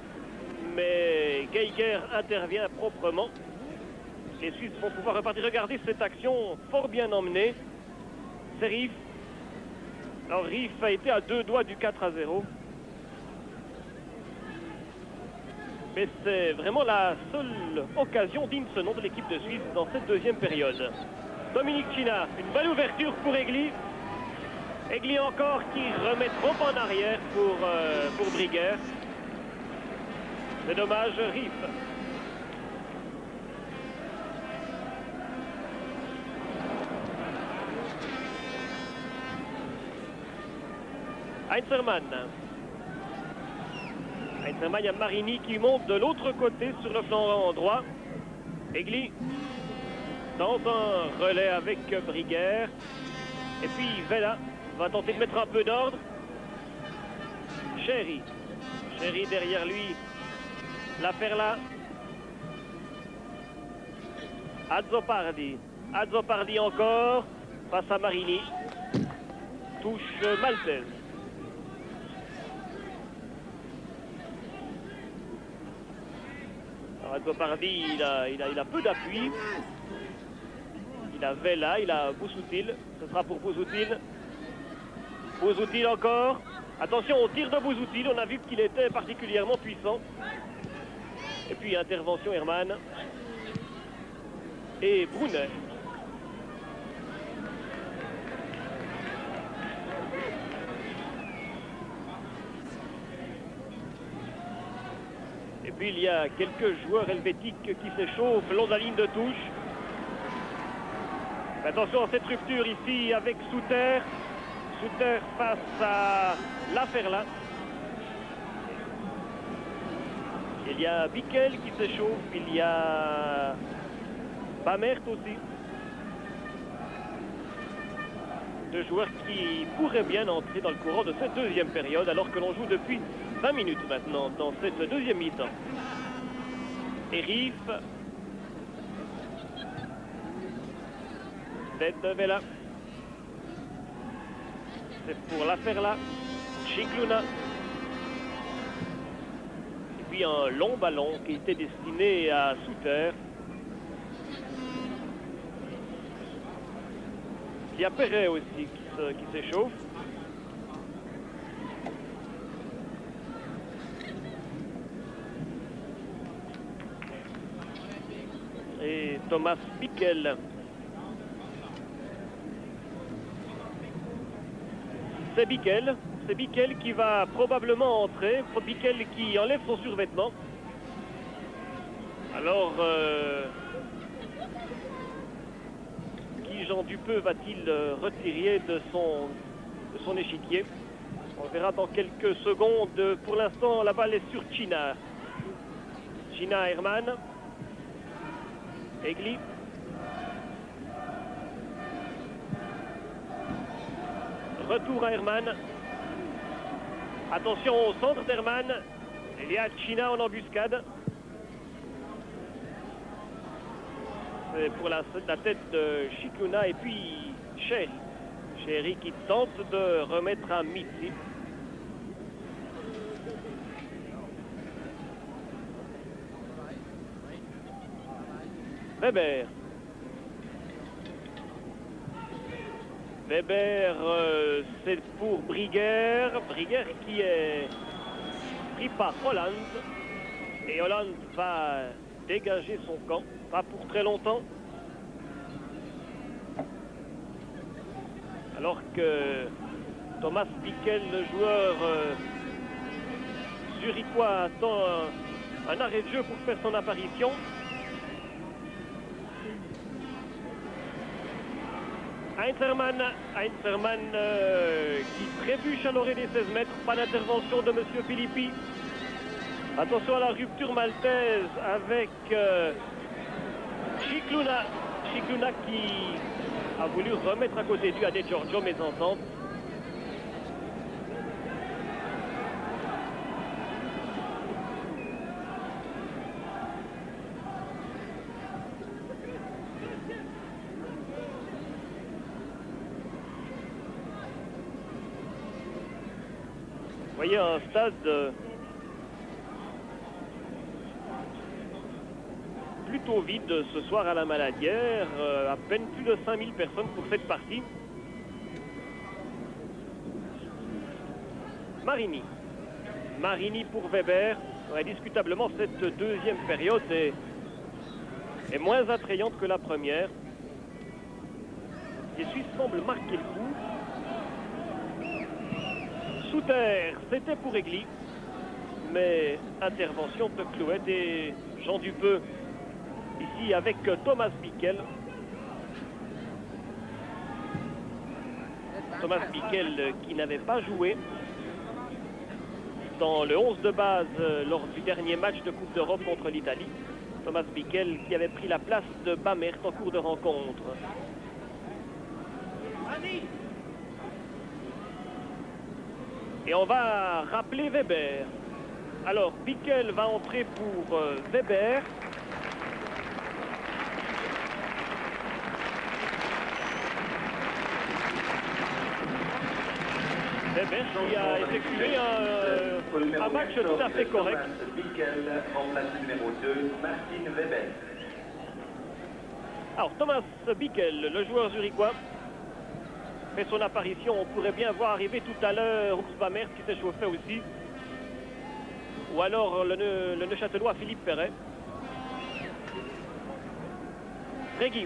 Mais Geiger intervient proprement. les Suisses vont pouvoir repartir. Regardez cette action fort bien emmenée. C'est Rief. Alors Rief a été à 2 doigts du 4-0. Mais c'est vraiment la seule occasion digne ce nom de l'équipe de Suisse dans cette deuxième période. Dominique China, une belle ouverture pour Egli. Egli encore qui remet trop en arrière pour Briguer. C'est dommage, Rief. Heinzermann. Heinzermann, il y a Marini qui monte de l'autre côté sur le flanc droit. Egli dans un relais avec Briguer. Et puis Vela va tenter de mettre un peu d'ordre. Chéri derrière lui. Laferla. Azzopardi encore. Face à Marini. Touche maltaise. Azzopardi, il a peu d'appui. Il a Vela, il a Bouzoutil. Ce sera pour Bouzoutil. Bouzoutil encore. Attention au tir de Bouzoutil. On a vu qu'il était particulièrement puissant. Et puis intervention Herman. Et Brunet. Et puis il y a quelques joueurs helvétiques qui s'échauffent le long de la ligne de touche. Attention à cette rupture ici avec Souter. Souter face à Laferla. Il y a Bickel qui s'échauffe. Il y a Bamert aussi. Deux joueurs qui pourraient bien entrer dans le courant de cette deuxième période alors que l'on joue depuis 20 minutes maintenant dans cette deuxième mi-temps. Et Rief. Tête de Vela. C'est pour Laferla. Chicluna. Et puis un long ballon qui était destiné à Souter. Il y a Perret aussi qui s'échauffe. Et Thomas Bickel. C'est Bickel qui va probablement entrer. Bickel qui enlève son survêtement. Alors, qui Jean Dupeux va-t-il retirer de son échiquier? On verra dans quelques secondes. Pour l'instant, la balle est sur China. China Herman. Egli. Retour à Herman. Attention au centre d'Herman. Il y a China en embuscade. C'est pour la tête de Chicluna et puis Chéri qui tente de remettre à Mitzi. Weber, c'est pour Briguer. Briguer qui est pris par Holland. Et Holland va dégager son camp. Pas pour très longtemps. Alors que Thomas Bickel, le joueur zurichois, attend un arrêt de jeu pour faire son apparition. Heinzermann qui trébuche à l'orée des 16 mètres. Pas d'intervention de M. Filippi. Attention à la rupture maltaise avec Chicluna. Chicluna qui a voulu remettre à côté du Ade Giorgio mésentente. Vous voyez un stade plutôt vide ce soir à la Maladière. À peine plus de 5000 personnes pour cette partie. Marini. Marini pour Weber. Indiscutablement, cette deuxième période est moins attrayante que la première. Les Suisses semblent marquer le coup. Sous terre, c'était pour Egli. Mais intervention de Clouet et Jean Dupeux. Ici avec Thomas Bickel. Thomas Bickel qui n'avait pas joué dans le 11 de base lors du dernier match de Coupe d'Europe contre l'Italie. Thomas Bickel qui avait pris la place de Bamert en cours de rencontre. Et on va rappeler Weber. Alors, Bickel va entrer pour Weber. Weber qui a effectué un match tout à fait correct.
Bickel remplace le numéro 2, Martin Weber.
Alors, Thomas Bickel, le joueur zurichois, fait son apparition. On pourrait bien voir arriver tout à l'heure Urs Bamert qui s'est chauffé aussi. Ou alors le Neuchâtelois Philippe Perret. Bregui.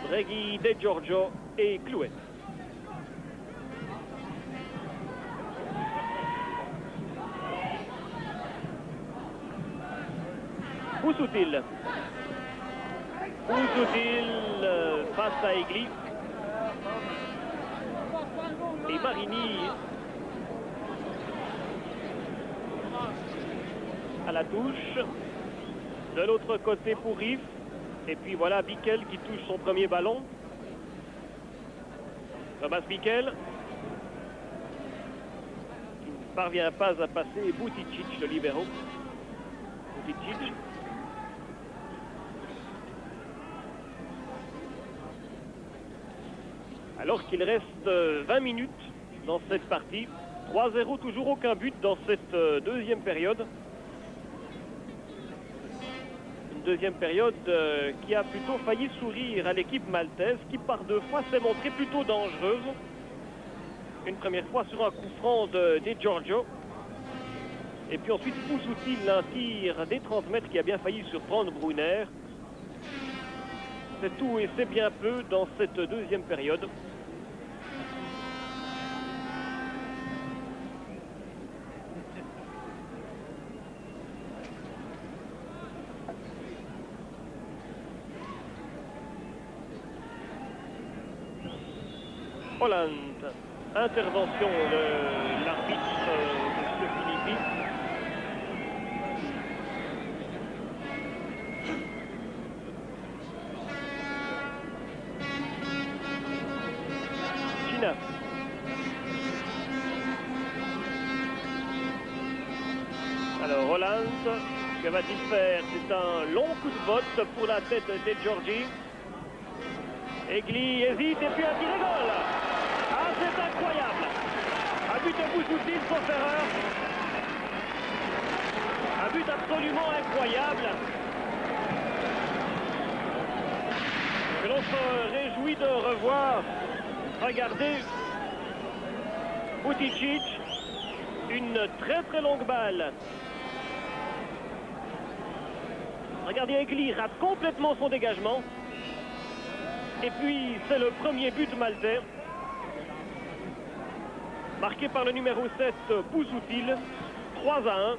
Bregui, De Giorgio et Clouet. Bousoutil. Bousoutil face à Egli. Et Marini à la touche. De l'autre côté pour Riff. Et puis voilà Bickel qui touche son premier ballon. Thomas Bickel. Qui ne parvient pas à passer Buticic, le libéro. Buticic. Alors qu'il reste 20 minutes dans cette partie. 3-0, toujours aucun but dans cette deuxième période. Une deuxième période qui a plutôt failli sourire à l'équipe maltaise, qui par deux fois s'est montrée plutôt dangereuse. Une première fois sur un coup franc de Giorgio. Et puis ensuite Bousoutil, un tir des 30 mètres qui a bien failli surprendre Brunner. C'est tout et c'est bien peu dans cette deuxième période. Holland, intervention de l'arbitre de Philippi. China. Alors Holland, que va-t-il faire? C'est un long coup de botte pour la tête de Giorgi. Egli hésite et puis un tir et goal. Ah, c'est incroyable. Un but de Bousoutil, sauf erreur. Un but absolument incroyable. Que l'on se réjouit de revoir. Regardez. Buticic. Une très très longue balle. Regardez, Egli rate complètement son dégagement. Et puis, c'est le premier but maltais. Marqué par le numéro 7, Bousoutil. 3-1.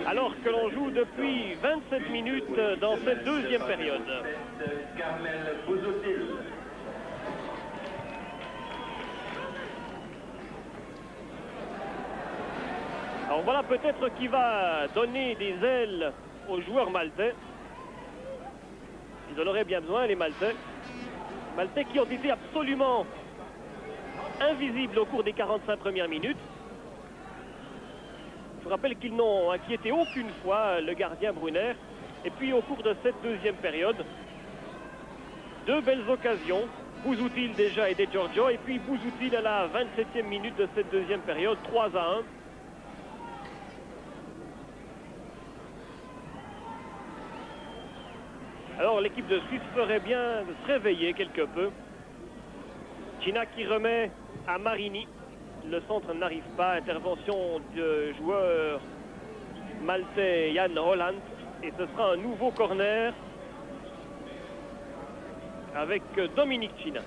Alors que l'on joue depuis 27 minutes dans cette deuxième période.
Carmel Bousoutil.
Alors voilà peut-être qui va donner des ailes aux joueurs maltais. Ils en auraient bien besoin, les Maltais. Maltais qui ont été absolument invisibles au cours des 45 premières minutes. Je vous rappelle qu'ils n'ont inquiété aucune fois le gardien Brunner. Et puis au cours de cette deuxième période, deux belles occasions Bouzoutil déjà et De Giorgio. Et puis Bouzoutil à la 27e minute de cette deuxième période, 3-1. Alors l'équipe de Suisse ferait bien de se réveiller quelque peu. Cina qui remet à Marini. Le centre n'arrive pas. Intervention du joueur maltais Jan Holland. Et ce sera un nouveau corner avec Dominic Cina.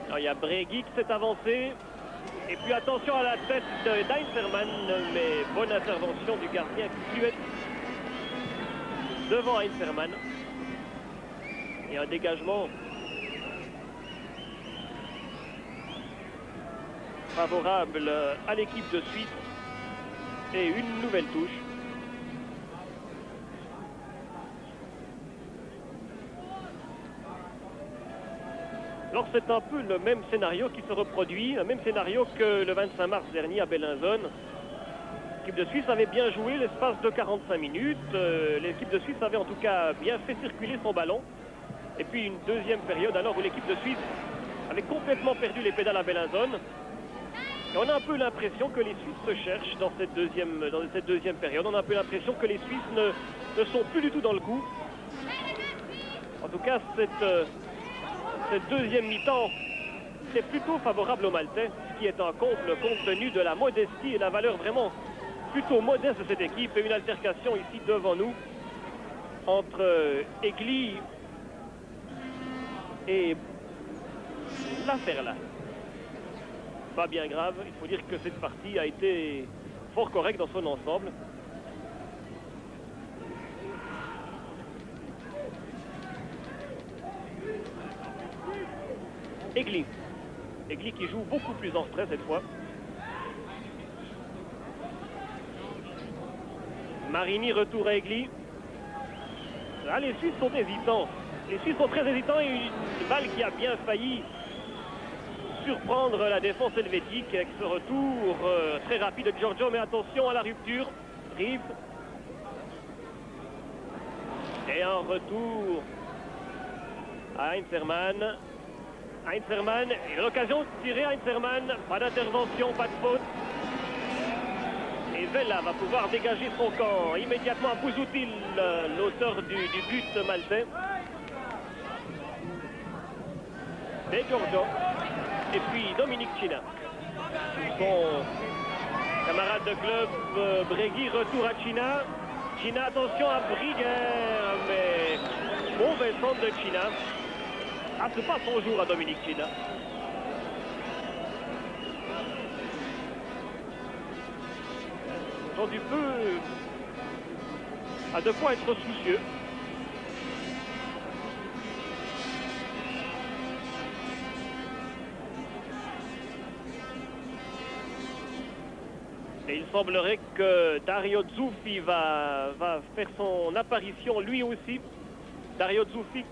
Alors il y a Bregui qui s'est avancé. Et puis attention à la tête d'Heinzermann. Mais bonne intervention du gardien qui suit devant Heinzermann. Et un dégagement favorable à l'équipe de Suisse. Et une nouvelle touche. Alors c'est un peu le même scénario qui se reproduit, le même scénario que le 25 mars dernier à Bellinzone. L'équipe de Suisse avait bien joué l'espace de 45 minutes. L'équipe de Suisse avait en tout cas bien fait circuler son ballon. Et puis une deuxième période alors où l'équipe de Suisse avait complètement perdu les pédales à Bellinzone. Et on a un peu l'impression que les Suisses se cherchent dans cette deuxième période. On a un peu l'impression que les Suisses ne sont plus du tout dans le coup. En tout cas, cette deuxième mi-temps, c'est plutôt favorable aux Maltais, ce qui est un comble compte tenu de la modestie et la valeur vraiment plutôt modeste de cette équipe. Et une altercation ici devant nous entre Egli et Laferla. Pas bien grave, il faut dire que cette partie a été fort correcte dans son ensemble. Egli qui joue beaucoup plus en stress cette fois. Marini, retour à Egli. Là, les Suisses sont hésitants. Les Suisses sont très hésitants et une balle qui a bien failli surprendre la défense helvétique avec ce retour très rapide de Giorgio. Mais attention à la rupture. Rive. Et un retour à Heinzermann. Heinzermann, il a l'occasion de tirer Heinzermann, pas d'intervention, pas de faute. Et Vella va pouvoir dégager son camp immédiatement à Bouzoutil, l'auteur du but maltais. De Giorgio. Et puis Dominic Cina. Son camarade de club Bregui, retour à Cina. Cina, attention à Briguer, mais mauvais centre de Cina. Ah, c'est pas son jour à Dominic Cina. Ils ont du peu à deux fois être soucieux. Et il semblerait que Dario Zuffi va faire son apparition lui aussi. Dario Zuffi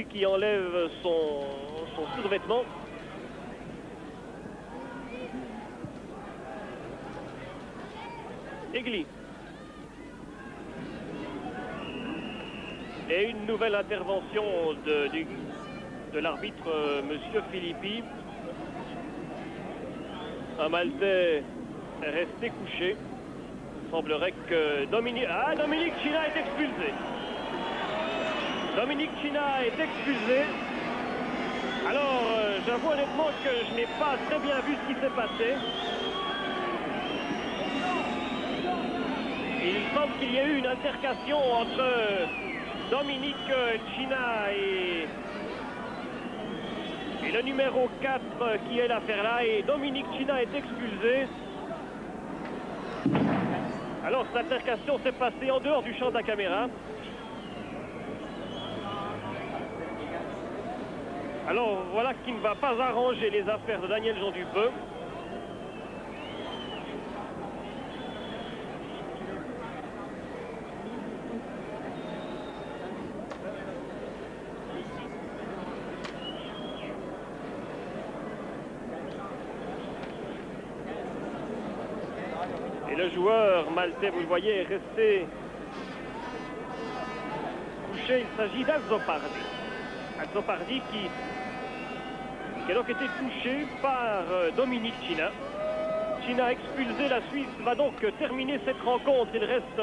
qui enlève son survêtement. Egli. Et une nouvelle intervention de l'arbitre Monsieur Filippi. Un Maltais est resté couché. Il semblerait que Dominic Cina est expulsé. Dominic Cina est expulsé. Alors, j'avoue honnêtement que je n'ai pas très bien vu ce qui s'est passé. Il semble qu'il y ait eu une altercation entre Dominic Cina et le numéro 4 qui est l'affaire là. Et Dominic Cina est expulsé. Alors, cette altercation s'est passée en dehors du champ de la caméra. Alors voilà qui ne va pas arranger les affaires de Daniel Jean Dupeux. Et le joueur maltais, vous le voyez, est resté touché, il s'agit d'Azzopardi. Azzopardi qui a donc été touché par Dominic Cina. Cina a expulsé, la Suisse va donc terminer cette rencontre. Il reste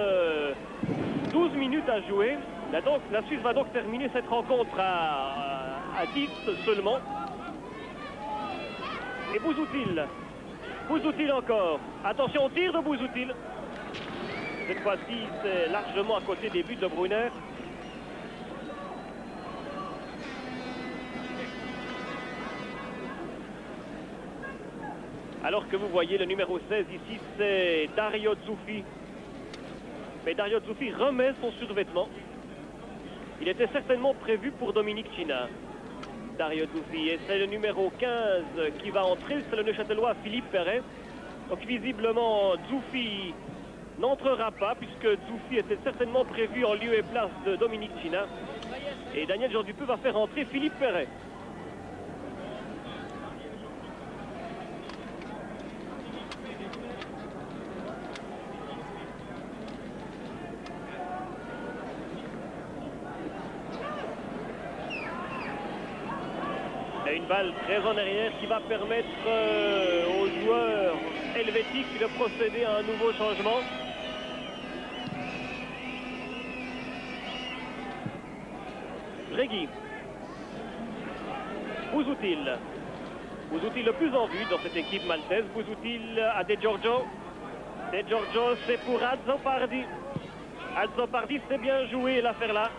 12 minutes à jouer. La Suisse va donc terminer cette rencontre à 10 seulement. Et Bouzoutil encore. Attention au tir de Bouzoutil. Cette fois-ci, c'est largement à côté des buts de Brunner. Alors que vous voyez le numéro 16 ici, c'est Dario Zuffi. Mais Dario Zuffi remet son survêtement. Il était certainement prévu pour Dominic Cina. Dario Zuffi. Et c'est le numéro 15 qui va entrer. C'est le Neuchâtelois Philippe Perret. Donc visiblement, Zuffi n'entrera pas puisque Zuffi était certainement prévu en lieu et place de Dominic Cina. Et Daniel Jourdupeux va faire entrer Philippe Perret. Une balle très en arrière qui va permettre aux joueurs helvétiques de procéder à un nouveau changement. Bregui. Bouzoutil. Bouzoutil le plus en vue dans cette équipe maltaise. Bouzoutil à De Giorgio. De Giorgio, c'est pour Azzopardi. Azzopardi, c'est bien joué l'affaire là.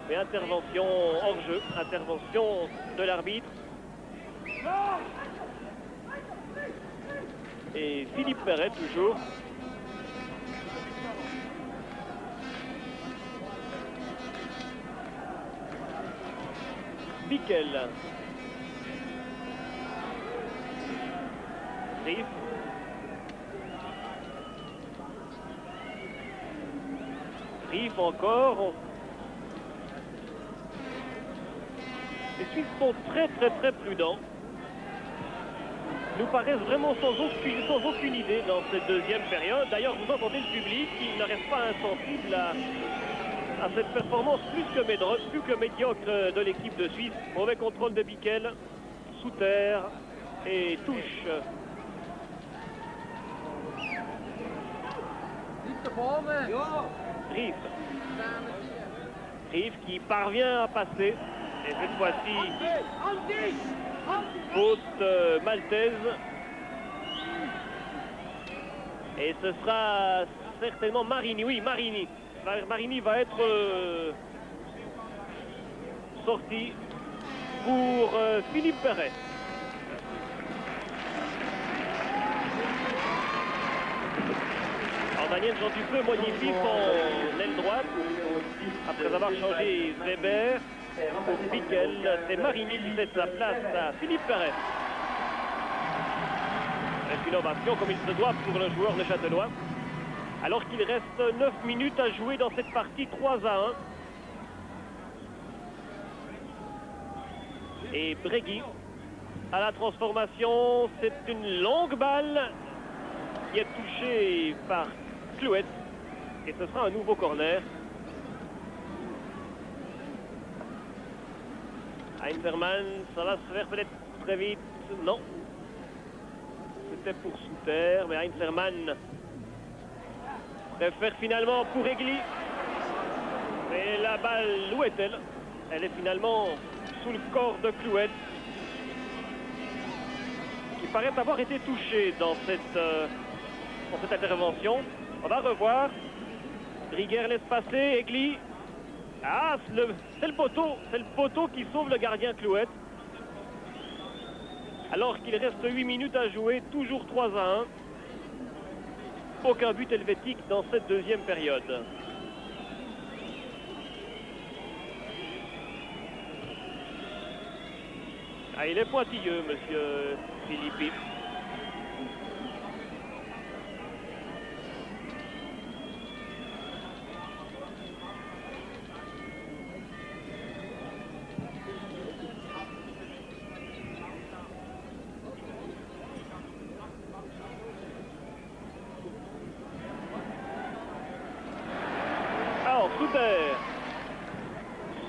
Mais intervention hors jeu, intervention de l'arbitre. Et Philippe Perret toujours. Bickel. Riff. Riff encore. Les Suisses sont très prudents. Nous paraissent vraiment sans aucune idée dans cette deuxième période. D'ailleurs, vous entendez le public, il ne reste pas insensible à cette performance plus que médiocre de l'équipe de Suisse. Mauvais contrôle de Bickel, sous terre et touche. Riff qui parvient à passer. Et cette fois-ci, faute maltaise. Et ce sera certainement Marini. Oui, Marini. Marini va être sorti pour Philippe Perret. Alors Daniel Jourdupeux modifie son aile droite après avoir changé Weber. Pour Bickel, c'est Marini qui laisse la place à Philippe Perret. C'est une ovation comme il se doit pour le joueur neuchâtelois. Alors qu'il reste 9 minutes à jouer dans cette partie 3-1. Et Bregui à la transformation, c'est une longue balle qui est touchée par Clouet. Et ce sera un nouveau corner. Heinzermann, ça va se faire peut-être très vite. Non. C'était pour Souter, mais Heinzermann préfère finalement pour Egli. Mais la balle, où est-elle? Elle est finalement sous le corps de Clouet, qui paraît avoir été touché dans cette intervention. On va revoir. Riguer laisse passer, Egli. Ah, c'est le poteau qui sauve le gardien Clouet. Alors qu'il reste 8 minutes à jouer, toujours 3-1. Aucun but helvétique dans cette deuxième période. Ah, il est pointilleux, monsieur Philippi.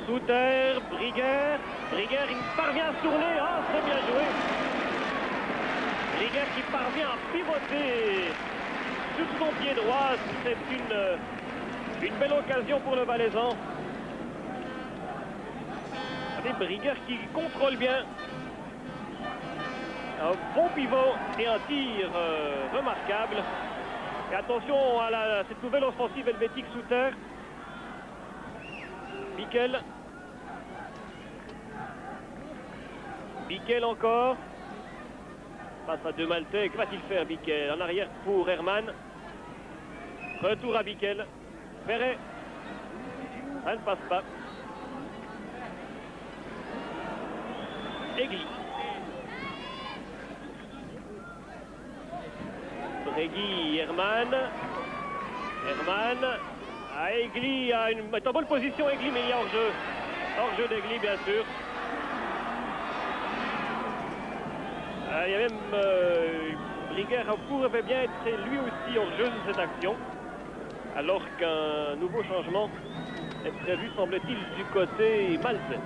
Souter, Briguer, il parvient à se tourner, ah c'est bien joué. Briguer qui parvient à pivoter sur son pied droit, c'est une belle occasion pour le Valaisan. Avec Briguer qui contrôle bien. Un bon pivot et un tir remarquable. Et attention à cette nouvelle offensive helvétique Souter. Bickel encore. Face à deux Maltais. Que va-t-il faire Bickel? En arrière pour Herman. Retour à Bickel. Ferret. Ça ne passe pas. Egli. Bregui, Herman. Egli est en bonne position, Egli, mais il y a hors-jeu. Hors-jeu d'Egli, bien sûr. Il y a même Briguer pourrait bien être lui aussi hors-jeu de cette action. Alors qu'un nouveau changement est prévu, semble-t-il, du côté maltais.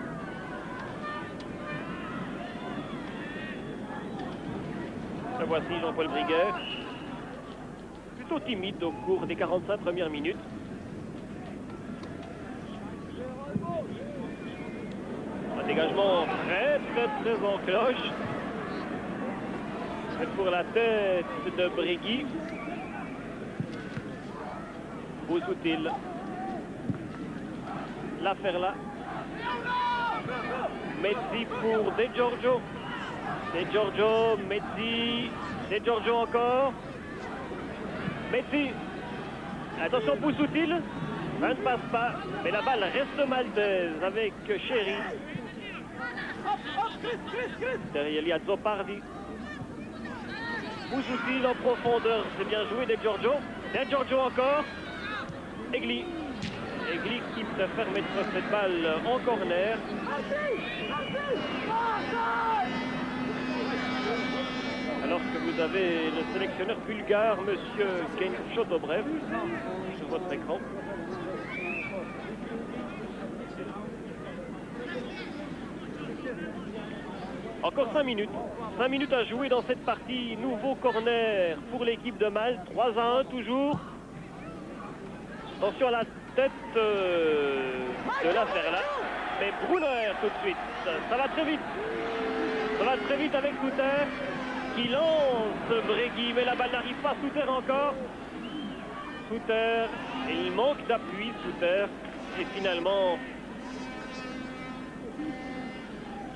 Le voici Jean-Paul Briguer. Plutôt timide au cours des 45 premières minutes. Un dégagement très en cloche. C'est pour la tête de Bregui. Bouzoutil. Laferla. Mezzi pour De Giorgio. De Giorgio, Mezzi. De Giorgio encore. Mezzi. Attention, Bouzoutil. Ça ne passe pas. Mais la balle reste maltaise avec Chéri. Derrière Liazzo Pardi. Bouzoutil en profondeur. C'est bien joué De Giorgio. De Giorgio encore. Egli qui préfère mettre cette balle en corner. Alors que vous avez le sélectionneur bulgare, monsieur Ken Chotobrev, sur votre écran. Encore 5 minutes. 5 minutes à jouer dans cette partie. Nouveau corner pour l'équipe de Malte. 3-1 toujours. Attention à la tête de Laferla. Mais Brunner tout de suite. Ça va très vite. Ça va très vite avec Souter qui lance Bregui. Mais la balle n'arrive pas. Souter encore. Souter. Et il manque d'appui, Souter. Et finalement,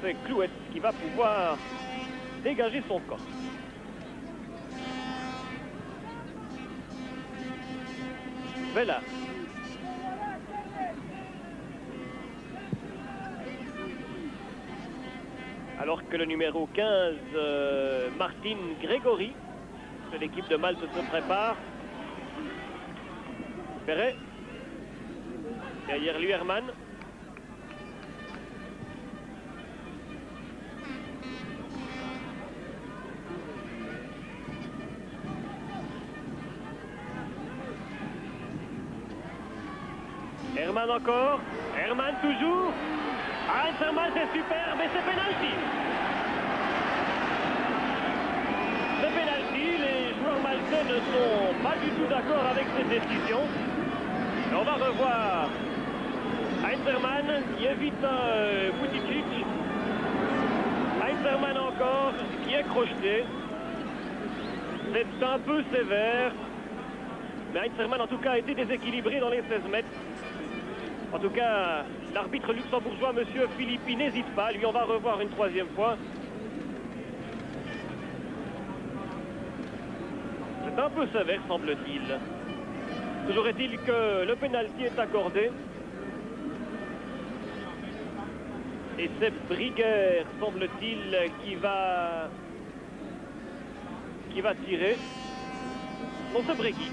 c'est Clouet qui va pouvoir dégager son corps. Vela. Alors que le numéro 15, Martin Grégory, de l'équipe de Malte se prépare. Ferret. Derrière lui, Herman. Herman encore. Herman toujours. Herman, c'est super, mais c'est pénalty. C'est pénalty. Les joueurs maltais ne sont pas du tout d'accord avec cette décision. Et on va revoir Heinzerman qui évite Buticic. Heinzerman encore qui est crocheté. C'est un peu sévère. Mais Heinzerman en tout cas a été déséquilibré dans les 16 mètres. En tout cas, l'arbitre luxembourgeois, monsieur Philippi, n'hésite pas. Lui, on va revoir une troisième fois. C'est un peu sévère, semble-t-il. Toujours est-il que le pénalty est accordé. Et c'est Briguer, semble-t-il, qui va tirer. Non, c'est Bregui.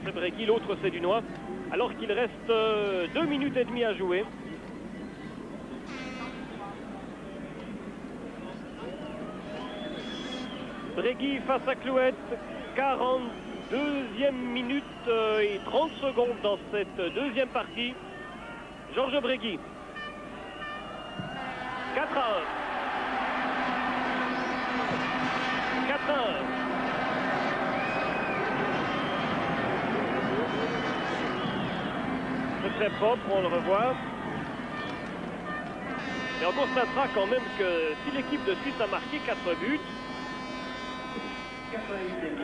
C'est Bregui, l'autre c'est Dunois. Alors qu'il reste 2 minutes et demie à jouer. Bregui face à Clouet, 42e minute et 30 secondes dans cette deuxième partie. Georges Bregui. 4-1. 4-1. C'est très propre, on le revoit. Et on constatera quand même que si l'équipe de Suisse a marqué 4 buts,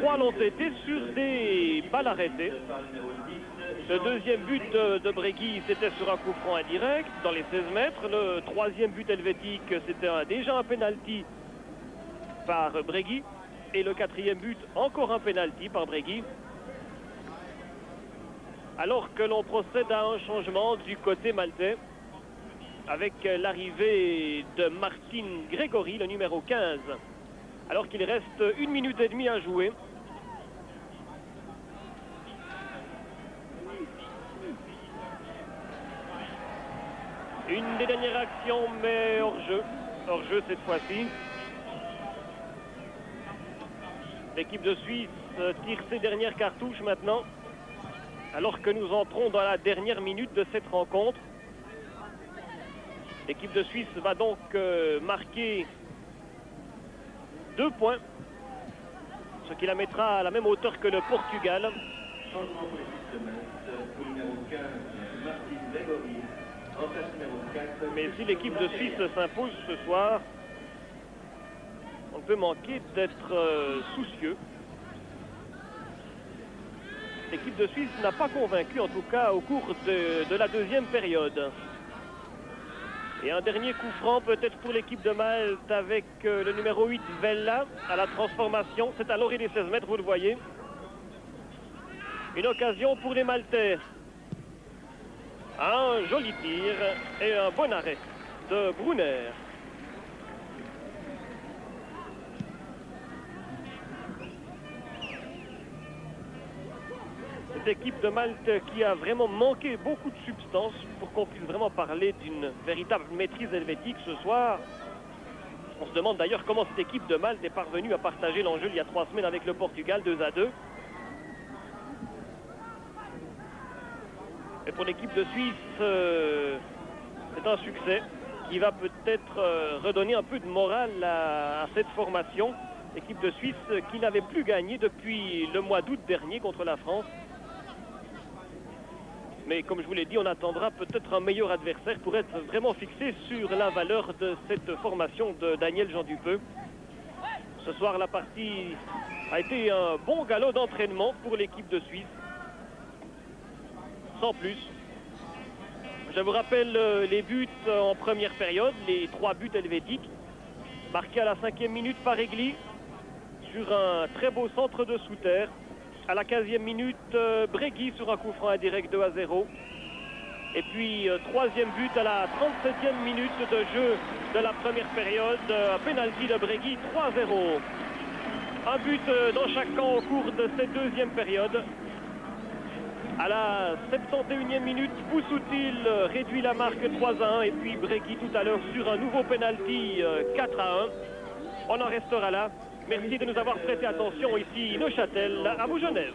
3 l'ont été sur des balles arrêtées. Le deuxième but de Bregui, c'était sur un coup franc indirect dans les 16 mètres. Le troisième but helvétique, c'était déjà un penalty par Bregui. Et le quatrième but, encore un penalty par Bregui. Alors que l'on procède à un changement du côté maltais, avec l'arrivée de Martin Grégory, le numéro 15. Alors qu'il reste 1 minute et demie à jouer. Une des dernières actions, mais hors-jeu. Hors-jeu cette fois-ci. L'équipe de Suisse tire ses dernières cartouches maintenant. Alors que nous entrons dans la dernière minute de cette rencontre. L'équipe de Suisse va donc marquer 2 points. Ce qui la mettra à la même hauteur que le Portugal.
Changement pour l'équipe de Metz, pour le numéro 15, Martin Grégory.
Mais si l'équipe de Suisse s'impose ce soir, on ne peut manquer d'être soucieux. L'équipe de Suisse n'a pas convaincu, en tout cas au cours de la deuxième période. Et un dernier coup franc peut-être pour l'équipe de Malte avec le numéro 8 Vella à la transformation. C'est à l'orée des 16 mètres, vous le voyez. Une occasion pour les Maltais. Un joli tir et un bon arrêt de Brunner. Cette équipe de Malte qui a vraiment manqué beaucoup de substance pour qu'on puisse vraiment parler d'une véritable maîtrise helvétique ce soir. On se demande d'ailleurs comment cette équipe de Malte est parvenue à partager l'enjeu il y a 3 semaines avec le Portugal 2-2. Et pour l'équipe de Suisse, c'est un succès qui va peut-être redonner un peu de morale à cette formation. L'équipe de Suisse qui n'avait plus gagné depuis le mois d'août dernier contre la France. Mais comme je vous l'ai dit, on attendra peut-être un meilleur adversaire pour être vraiment fixé sur la valeur de cette formation de Daniel Jean Dupeux. Ce soir, la partie a été un bon galop d'entraînement pour l'équipe de Suisse. Sans plus. Je vous rappelle les buts en première période, les 3 buts helvétiques, marqués à la 5e minute par Egli, sur un très beau centre de sous-terre. À la 15e minute, Bregui sur un coup franc indirect 2-0. Et puis, 3e but à la 37e minute de jeu de la première période, un pénalty de Bregui 3-0. Un but dans chaque camp au cours de cette deuxième période. À la 71e minute, Boussoutil réduit la marque 3-1 et puis Bregui tout à l'heure sur un nouveau penalty 4-1. On en restera là. Merci de nous avoir prêté attention ici, Neuchâtel, à vous Genève.